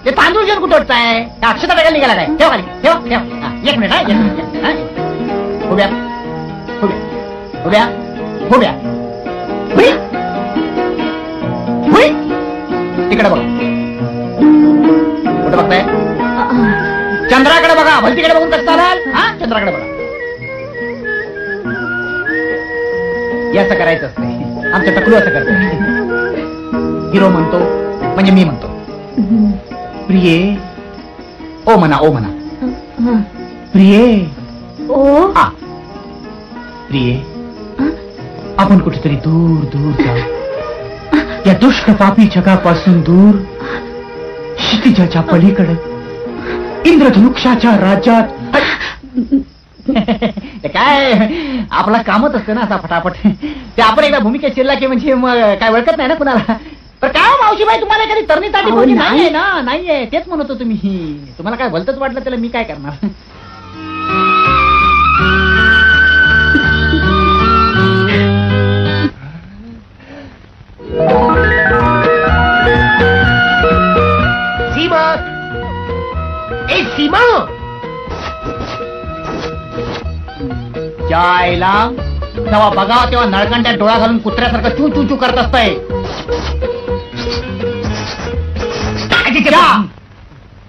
ते तांदूळ घेऊन कुठं उठताय? अक्षता टाकायला निघाला काय? ठेवा खाली ठेवा ठेवा. हा, एक मिनिट. हा, एक मिनिट. हा. उभ्या उभ्या उभ्या उभ्या. हुई. हुई. तिकडे बघ कुठं बघताय? चंद्राकडे बघा, भलतीकडे बघून कसं चालाल? हा, चंद्राकडे बघा. असं करायचं असते, आमचं टकलू असं करतो. हिरो म्हणतो म्हणजे मी म्हणतो प्रिये ओ म्हणा, ओ म्हणा. प्रिये ओ हा, प्रिये आपण कुठेतरी दूर दूर जाऊ, या दुष्ट पापी जगापासून दूर, क्षितिजाच्या पलीकडे इंद्रधनुक्षाच्या राज्यात. काय आपला कामच असतं ना असा फटाफट. ते आपण एकदा भूमिकेत शिरला की म्हणजे मग काय ओळखत नाही ना कुणाला. तर काय मावशीबाई, तुम्हाला एखादी तरणीसाठी मुलगी नाहीये ना? नाहीये, तेच म्हणत होतो मी. तुम्हाला काय भलतच वाटलं त्याला, मी काय करणार. सीमा, ए सीमा, जायला तेव्हा बघावं तेव्हा नळकंड्यात डोळा घालून कुत्र्यासारखं चू चू चू करत असतंय.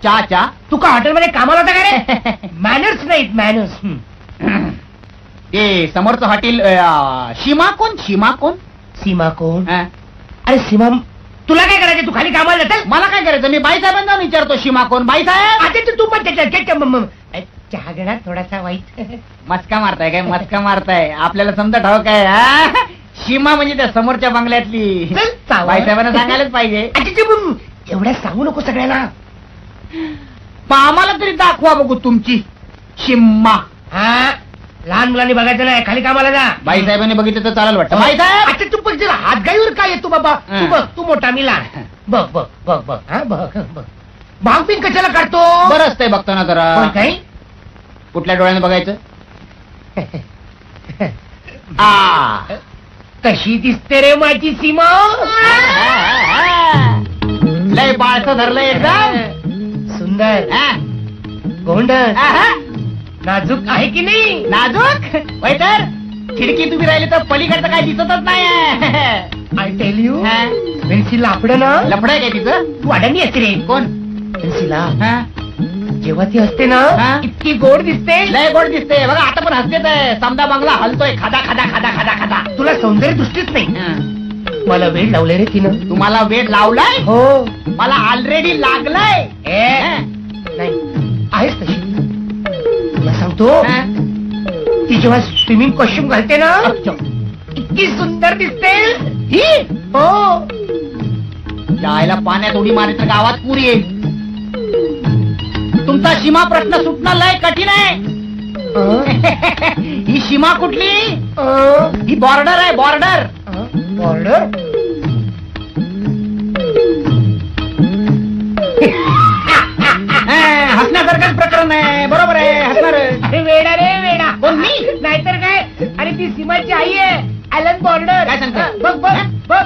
चा चा तू का हॉटेलमध्ये कामाला होता का रे? मॅनर्स नाहीत, मॅनर्स. ते समोरचं हॉटेल सीमा कोण? सीमा कोण? सीमा कोण? हा? अरे सीमा, तुला काय करायचं? तू खाली कामाला जातात. मला काय करायचं? मी बाईसाहेबांना विचारतो सीमा कोण. बाईसाहेब आता तू पण त्याच्या चहा घेणार थोडासा वाईट. मस्का मारताय काय? मस्का मारताय. आपल्याला समजा ठाऊक आहे. हा? सीमा म्हणजे त्या समोरच्या बंगल्यातली. बाईसाहेबांना सांगायलाच पाहिजे. एवढ्या सांगू नको सगळ्याला. मग आम्हाला तरी दाखवा बघू तुमची शिम्मा. हा, लहान मुलांनी बघायचं नाही, खाली कामाला जा. बाईसाहेबांनी बघितलं तर चालेल वाटतं. बाईसाहेब आता तू पण जरा हातगाईवर काय येतो बाबा? तू बघ, तू मोठा मी लहान. बघ बघ बघ बघ, हा बघ बघ. भांग पिंग कशाला काढतो? बरं असतंय बघतो ना जरा. काही कुठल्या डोळ्याने बघायचं? कशी दिसते रे माझी सीमा? लय बाळसं धरलंय एकदम. सुंदर, गोंडस, नाजूक आहे की नाही? नाजूक तर खिडकी तुम्ही राहिली तर पलीकडचं काय दिसतच नाही. आय टेल यू, पेन्सिल लापड ना. लफड आहे काय तिचं? तू अडाणी असते रे. कोण? पेन्सिला जेव्हा ती असते ना, इतकी गोड दिसते. लय गोड दिसते. बघा आता पण हसतेच आहे. समजा बंगला हलतोय खादा खादा खादा खादा खादा. तुला सौंदर्य दृष्टीच नाही. मला वेळ लावले रे तिनं. तुम्हाला वेळ लावलाय? हो, मला ऑलरेडी लागलाय. नाही आहेस तशी. तुला सांगतो, ती जेव्हा स्विमिंग कॉस्ट्युम घालते ना, इतकी सुंदर दिसते. ही हो, जायला पाण्यात उडी मारली तर गावात पूर येईल. तुमचा सीमा प्रश्न सुटणं लय कठीण आहे. ही सीमा कुठली? ही बॉर्डर आहे, बॉर्डर. बॉर्डर? हसण्यासारखंच प्रकरण आहे. बरोबर आहे, हसणार. अरे वेडा रे वेडा. कोण मी? नाहीतर काय. अरे ती सीमाची आई आहे, ॲलन बॉर्डर. काय सांगता? बघ बघ बघ.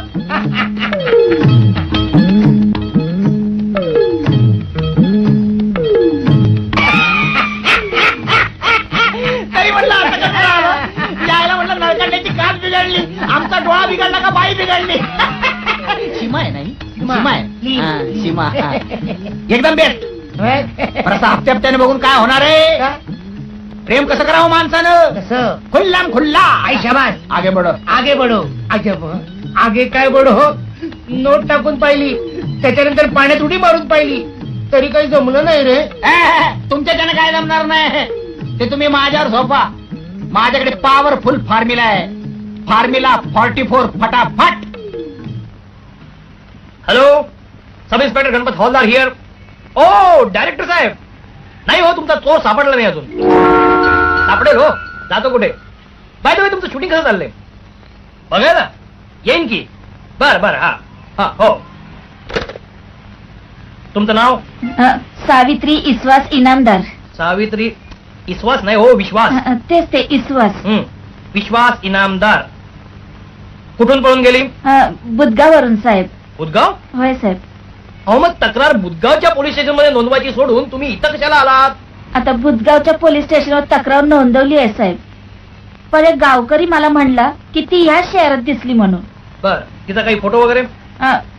तरी म्हणलं असं कसं झालं? यायला म्हणलं नळकांड्याची काच बिघडली, आमचा डोळा बिघडला का बाई बिघडली? सीमा आहे नाही? सीमा आहे. सीमा एकदम बेस्ट. असं हप्ते हप्त्याने बघून काय होणार आहे? प्रेम कसं करावं माणसानं? कसं? खुल्लाम खुल्ला. आई शाबास. आगे बढो, आगे बढो. आगे काय बढो? नोट टाकून पाहिली, त्याच्यानंतर पाण्यात उडी मारून पाहिली, तरी काही जमलं नाही रे. तुमच्याच्यानं काय जमणार नाही ते तुम्ही माझ्यावर झोपा. माझ्याकडे पॉवरफुल फॉर्म्युला आहे. फॉर्म्युला 44 फटाफट. हॅलो, सब इन्स्पेक्टर गणपत हवालदार हिअर. ओ डायरेक्टर साहेब, नाही हो, तुमचा चोर सापडला नाही अजून. सापडेल हो. जातो कुठे? बाय द वे, तुमचं शूटिंग कसं चाललंय? बघायला येईन की. बर बर, हा हा हो. तुमचं नाव? सावित्री इसवास इनामदार. सावित्री इसवास नाही हो, विश्वास. तेच ते इसवास. विश्वास इनामदार. कुठून पळून गेली? बुधगाववरून साहेब. बुधगाव? होय साहेब. अहो मग तक्रार बुधगावच्या पोलीस स्टेशन मध्ये नोंदवायची सोडून तुम्ही इथं कशाला आलात? आता बुधगावच्या पोलीस स्टेशनवर तक्रार नोंदवली आहे साहेब, पण एक गावकरी मला म्हणला की ती ह्या शहरात दिसली म्हणून. बर, तिचा काही फोटो वगैरे?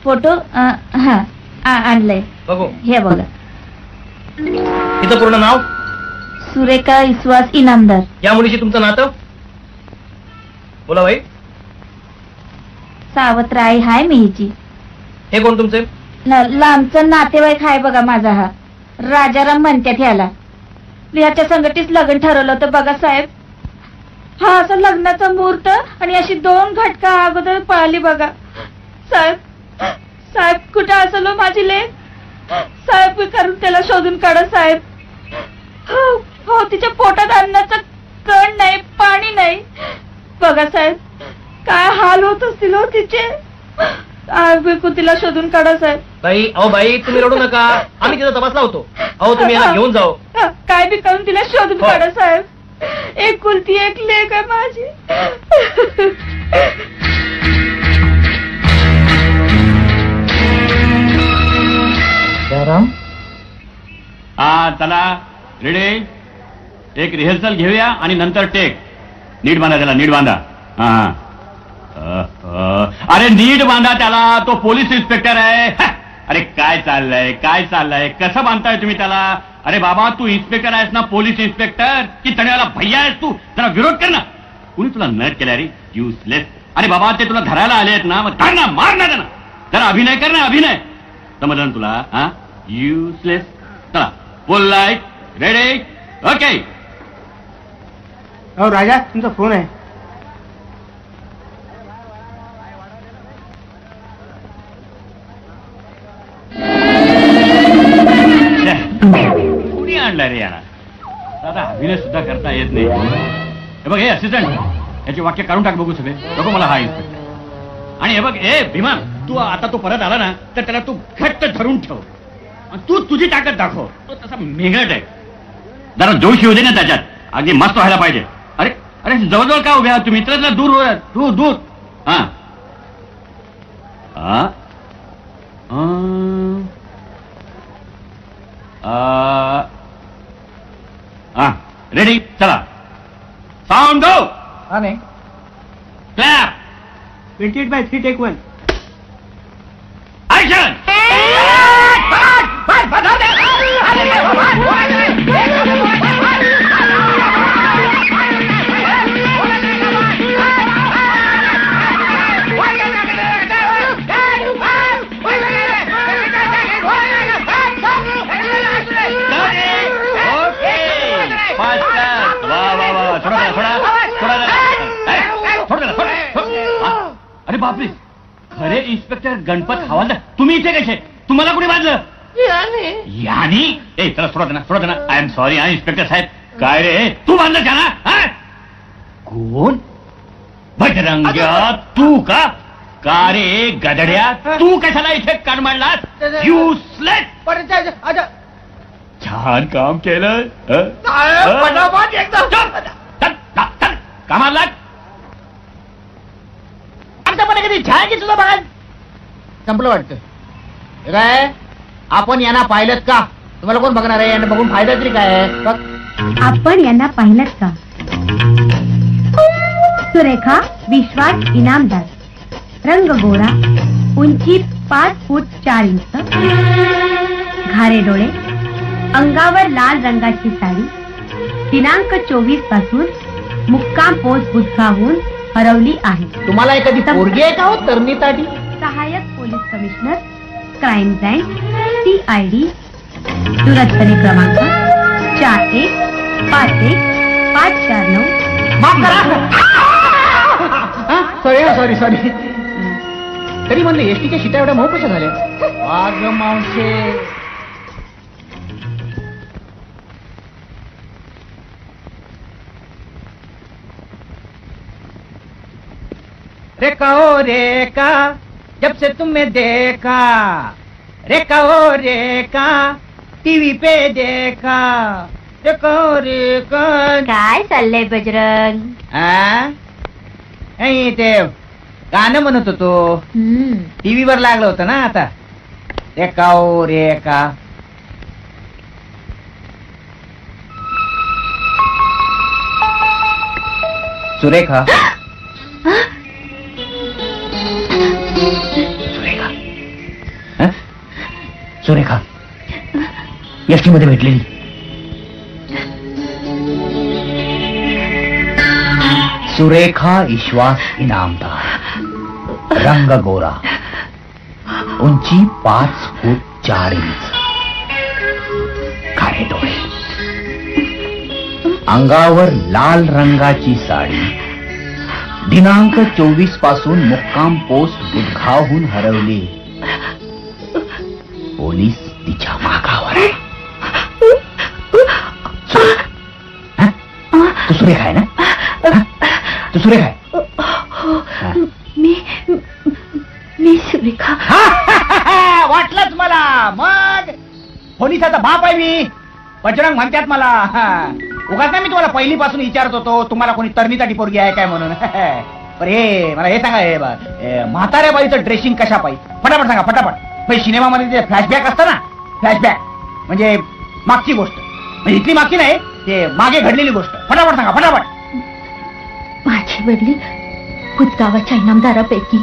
फोटो हा आणलाय. बघू. हे बघा. तिचं पूर्ण नाव? सुरेखा विश्वास इनामदार. या मुलीशी तुमचं नातं? बोला बाई. सावत्राई हाय मी हिची. हे कोण तुमचे? लांबचं नातेवाईक हाय बघा माझा हा. राजाराम म्हणतात ह्याला. ह्याच्या संगतीच लग्न ठरवलं होतं बघा साहेब. हा असं लग्नाचा मुहूर्त आणि अशी 2 घटका अगोदर पळाली बघा साहेब. साहेब कुठे असलो माझी लेक? साहेब करून त्याला शोधून काढा साहेब. हो तिच्या पोटात अन्नाचं कण नाही, पाणी नाही बघा साहेब. काय हाल होत असतील हो तिचे. तिला शोधून काढा साहेब. बाई, अहो बाई तुम्ही रडू नका, आम्ही तिचा तपास लावतो. अहो तुम्ही याला घेऊन जाओ. काय बी करून तिला शोधून काढा साहेब. एकुलती एक लेक आहे माझी. चला रेडी. एक रिहर्सल घेऊया आणि नंतर टेक. नीट बांधा त्याला, नीट बांधा. हा अरे नीट बांधा त्याला, तो पोलीस इन्स्पेक्टर आहे. अरे काय चाललंय, काय चाललंय, कसं बांधताय तुम्ही त्याला? अरे बाबा तू इन्स्पेक्टर आहेस ना, पोलीस इन्स्पेक्टर की तण्याला भैया आहेस तू? जरा विरोध कर ना. कुणी तुला नट केला रे? युजलेस. अरे बाबा ते तुला धरायला आले आहेत ना, मग धर ना, मार ना त्यांना. जरा अभिनय कर ना, अभिनय. समजलं तुला? हा युजलेस. चला फुल लाईट रेडी. ओके. अहो राजा तुमचा फोन आहे. कुणी आणला रे याला? दादा अभिनय सुद्धा करता येत नाही. हे बघ हे असिस्टंट याची वाक्य काढून टाक बघू सगळे. नको मला हा इन्स्पेक्टर. आणि हे बघ हे भीमा, तू आता तो परत आला ना तर त्याला तू घट्ट धरून ठेव. तू तुझी ताकद दाखव. तो तसा मेघट आहे. जरा जोश येऊ दे ना त्याच्यात. अगदी मस्त व्हायला पाहिजे. अरे अरे जवळजवळ का उभे आहात तुम्ही? मित्रांना दूर हो, दूर दूर. हा रेडी. चला साऊंड गो. हा नाही क्लॅप. 28/3 टेक 1. ऍक्शन. अरे बापरे, खरे इन्स्पेक्टर गणपत हवालदार तुम्ही इथे कसे? तुम्हाला कुणी बांधलं? यानी ए चला सोडा ना, सोडा ना. आय एम सॉरी हा इन्स्पेक्टर साहेब. काय रे तू बांधलं त्याला? कोण? बजरंग्या तू का? का रे गदड्या तू कशाला इथे कान मांडलास? युजलेस. छान काम केलं. कामाला लाग. आमच्यापणे कधी छायाची सुद्धा बघा. संपलं वाटतं. काय आपण यांना पाहिलं का? तुम्हाला कोण बघणार आहे? यांना बघून फायदा तरी काय आहे? बघ आपण यांना पाहिलं का? सुरेखा विश्वास इनामदार. रंग गोरा, उंची 5 फूट 4 इंच, घारे डोळे, अंगावर लाल रंगाची साडी, दिनांक 24 पासून मुक्काम पोस्ट बुधगावहून हरवली आहे. तुम्हाला एखादी पोरगी आहे का हो तरुणीसाठी? सहाय्यक police commissioner crime branch CID दुरत्पणे क्रमांक 41515449. माफ करा. सॉरी तरी म्हणलं एसटीच्या शिटा एवढ्या मऊ कशा झाल्या? वाघ मावशे. रेखा हो रेखा जब से तुम्हें देखा, रेखा हो रेखा टीव्ही पे देखा, रेखा हो रेखा. काय चाललंय बजरंग? ते गाणं म्हणत होतो. टीव्हीवर लागलं होतं ना आता. रेखा हो रेखा. सुरेखा. सुरेखा एसटी मध्ये भेटलेली. सुरेखा विश्वास इनामदार, रंग गोरा, उंची 5 फूट 4 इंच, काळे डोळे, अंगावर लाल रंगाची साडी, दिनांक 24 पासून मुक्काम पोस्ट बुधगावहून हरवली. पोलीस तिच्या मागावर आहे. तू सुरेखा आहे ना? तू सुरेखा आहे? मी सुरेखा. वाटलंच मला. मग पोलिसाचा बाप आहे मी. बजरंग म्हणतात मला. उगाच नाही मी तुम्हाला पहिलीपासून विचारत होतो तुम्हाला कोणी तरणीसाठी पोरगी आहे काय म्हणून. पण हे मला हे सांगा, हे म्हाताऱ्या बाईचं ड्रेसिंग कशा पाहिजे फटाफट सांगा, फटाफट. म्हणजे सिनेमामध्ये जे फ्लॅशबॅक असतं ना, फ्लॅशबॅक म्हणजे मागची गोष्ट, म्हणजे इथली मागची नाही, ते मागे घडलेली गोष्ट. फटाफट सांगा, फटाफट. माझी वडील भुजगावाच्या इनामदारापैकी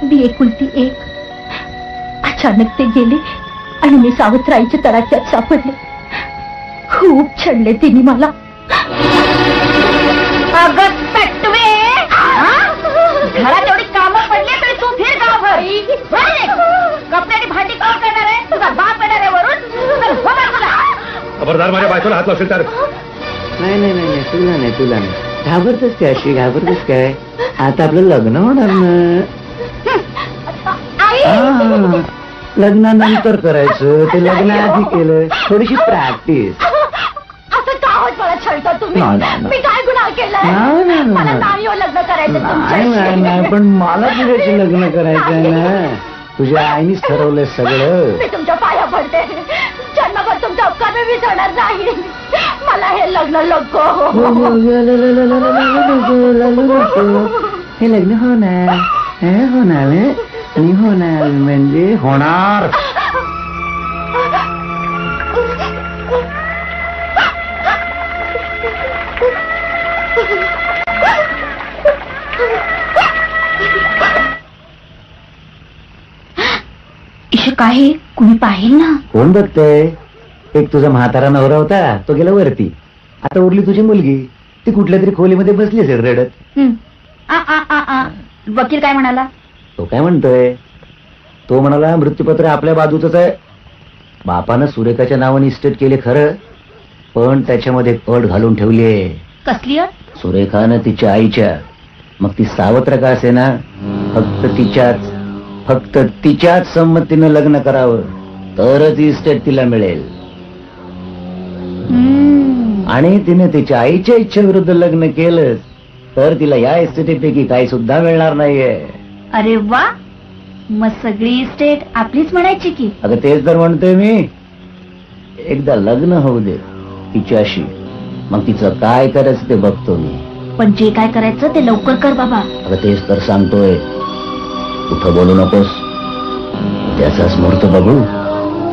मी एकुलती एक. अचानक ते गेले आणि मी सावत्राईच्या तडाख्यात सापडले. खूप छळले तिने मला. अगं पेटवे, घरात एवढी कामं पडली तरी तू फिर गावभर. कपड्याची भांडी कोण करणार आहे? तुझा बाप येणार आहे वरून. खबरदार, माझ्या बायकोला हात लावशील तर. नाही तुला नाही. घाबरतोस काय? अशी घाबरतोस काय? आता आपलं लग्न होणार ना. लग्नानंतर करायचं ते, लग्न आधी केलं. थोडीशी प्रॅक्टिस. असं का होत मला छळता तुम्ही? मी काय गुन्हा केला? मला नाही लग्न करायचं. नाही, पण मला तुझ्याशी लग्न करायचंय ना. तुझ्या आईनीच ठरवलंय सगळं. मी तुमच्या पाया पडते. जन्मभर तुमचा उपकार मी विसरणार नाही. मला हे लग्न नको. हे लग्न होणार म्हणजे होणार. ईश्वर, काय कुणी पाहिल ना? कोण बघतय? एक तुझा म्हातारा नवरा होता, तो गेला वरती. आता उरली तुझी मुलगी, ती कुठल्या तरी खोलीमध्ये बसली असेल रडत. वकील काय म्हणाला? तो काय म्हणतोय? तो म्हणाला मृत्यूपत्र आपल्या बाजूच आहे. बापानं सुरेखाच्या नावाने इस्टेट केले खरं, पण त्याच्यामध्ये अट घालून ठेवलीये. कसली अट? सुरेखानं तिच्या आईच्या, मग ती सावत्र का असे ना, फक्त तिच्याच संमतीनं लग्न करावं, तरच इस्टेट तिला मिळेल. आणि तिने तिच्या आईच्या इच्छेविरुद्ध लग्न केलं तर तिला या इस्टेटीपैकी काही सुद्धा मिळणार नाहीये. अरे वा, मग सगळी इस्टेट आपलीच म्हणायची की? अगं तेच तर म्हणतोय मी. एकदा लग्न होऊ दे तिच्याशी, मग तिचं काय करायचं ते बघतो मी. पण जे काय करायचं ते लवकर कर बाबा. अगं तेच तर सांगतोय. कुठं बोलू नकोस. त्याचाच मुहूर्त बघू,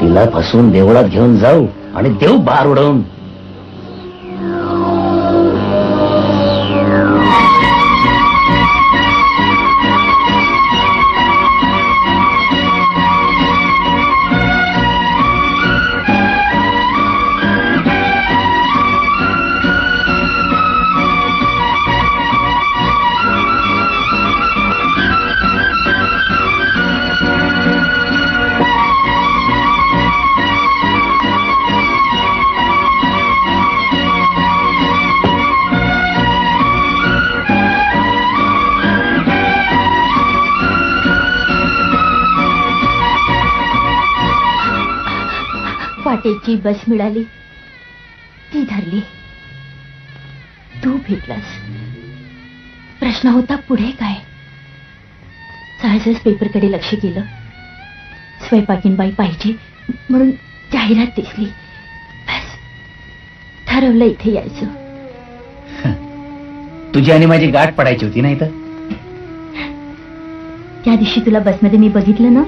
तिला फसवून देवळात घेऊन जाऊ आणि देव बार उडवून. वाटेची बस मिळाली, ती धरली. तू भेटलास. प्रश्न होता पुढे काय? सहजच पेपरकडे लक्ष केलं. स्वयंपाकीन बाई पाहिजे म्हणून जाहिरात दिसली. बस ठरवलं इथे यायचं. तुझी आणि माझी गाठ पडायची होती नाही तर. त्या दिवशी तुला बसमध्ये मी बघितलं ना,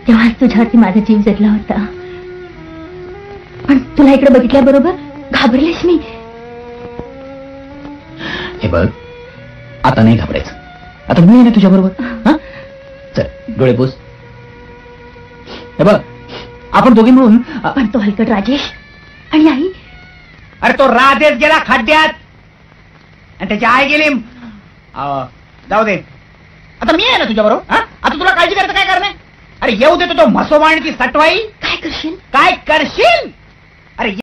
तेव्हाच तुझ्यावरती माझा जीव जडला होता. पण तुला इकडे बघितल्याबरोबर घाबरलेस मी. हे बघ, आता नाही घाबरायचं. आता मी आहे ना तुझ्या बरोबर. चल डोळे पुस. हे बघ, आपण दोघे मिळून. पण तो हलकट राजेश आणि आई. अरे तो राजेश गेला खड्ड्यात. आणि त्याची आई गेली जाऊ दे. आता मी आहे ना तुझ्या बरोबर. आता तुला काळजी करायचं काय कारण आहे? अरे येऊ देतो तो म्हसोबा आणि ती सटवाई. काय करशील? काय करशील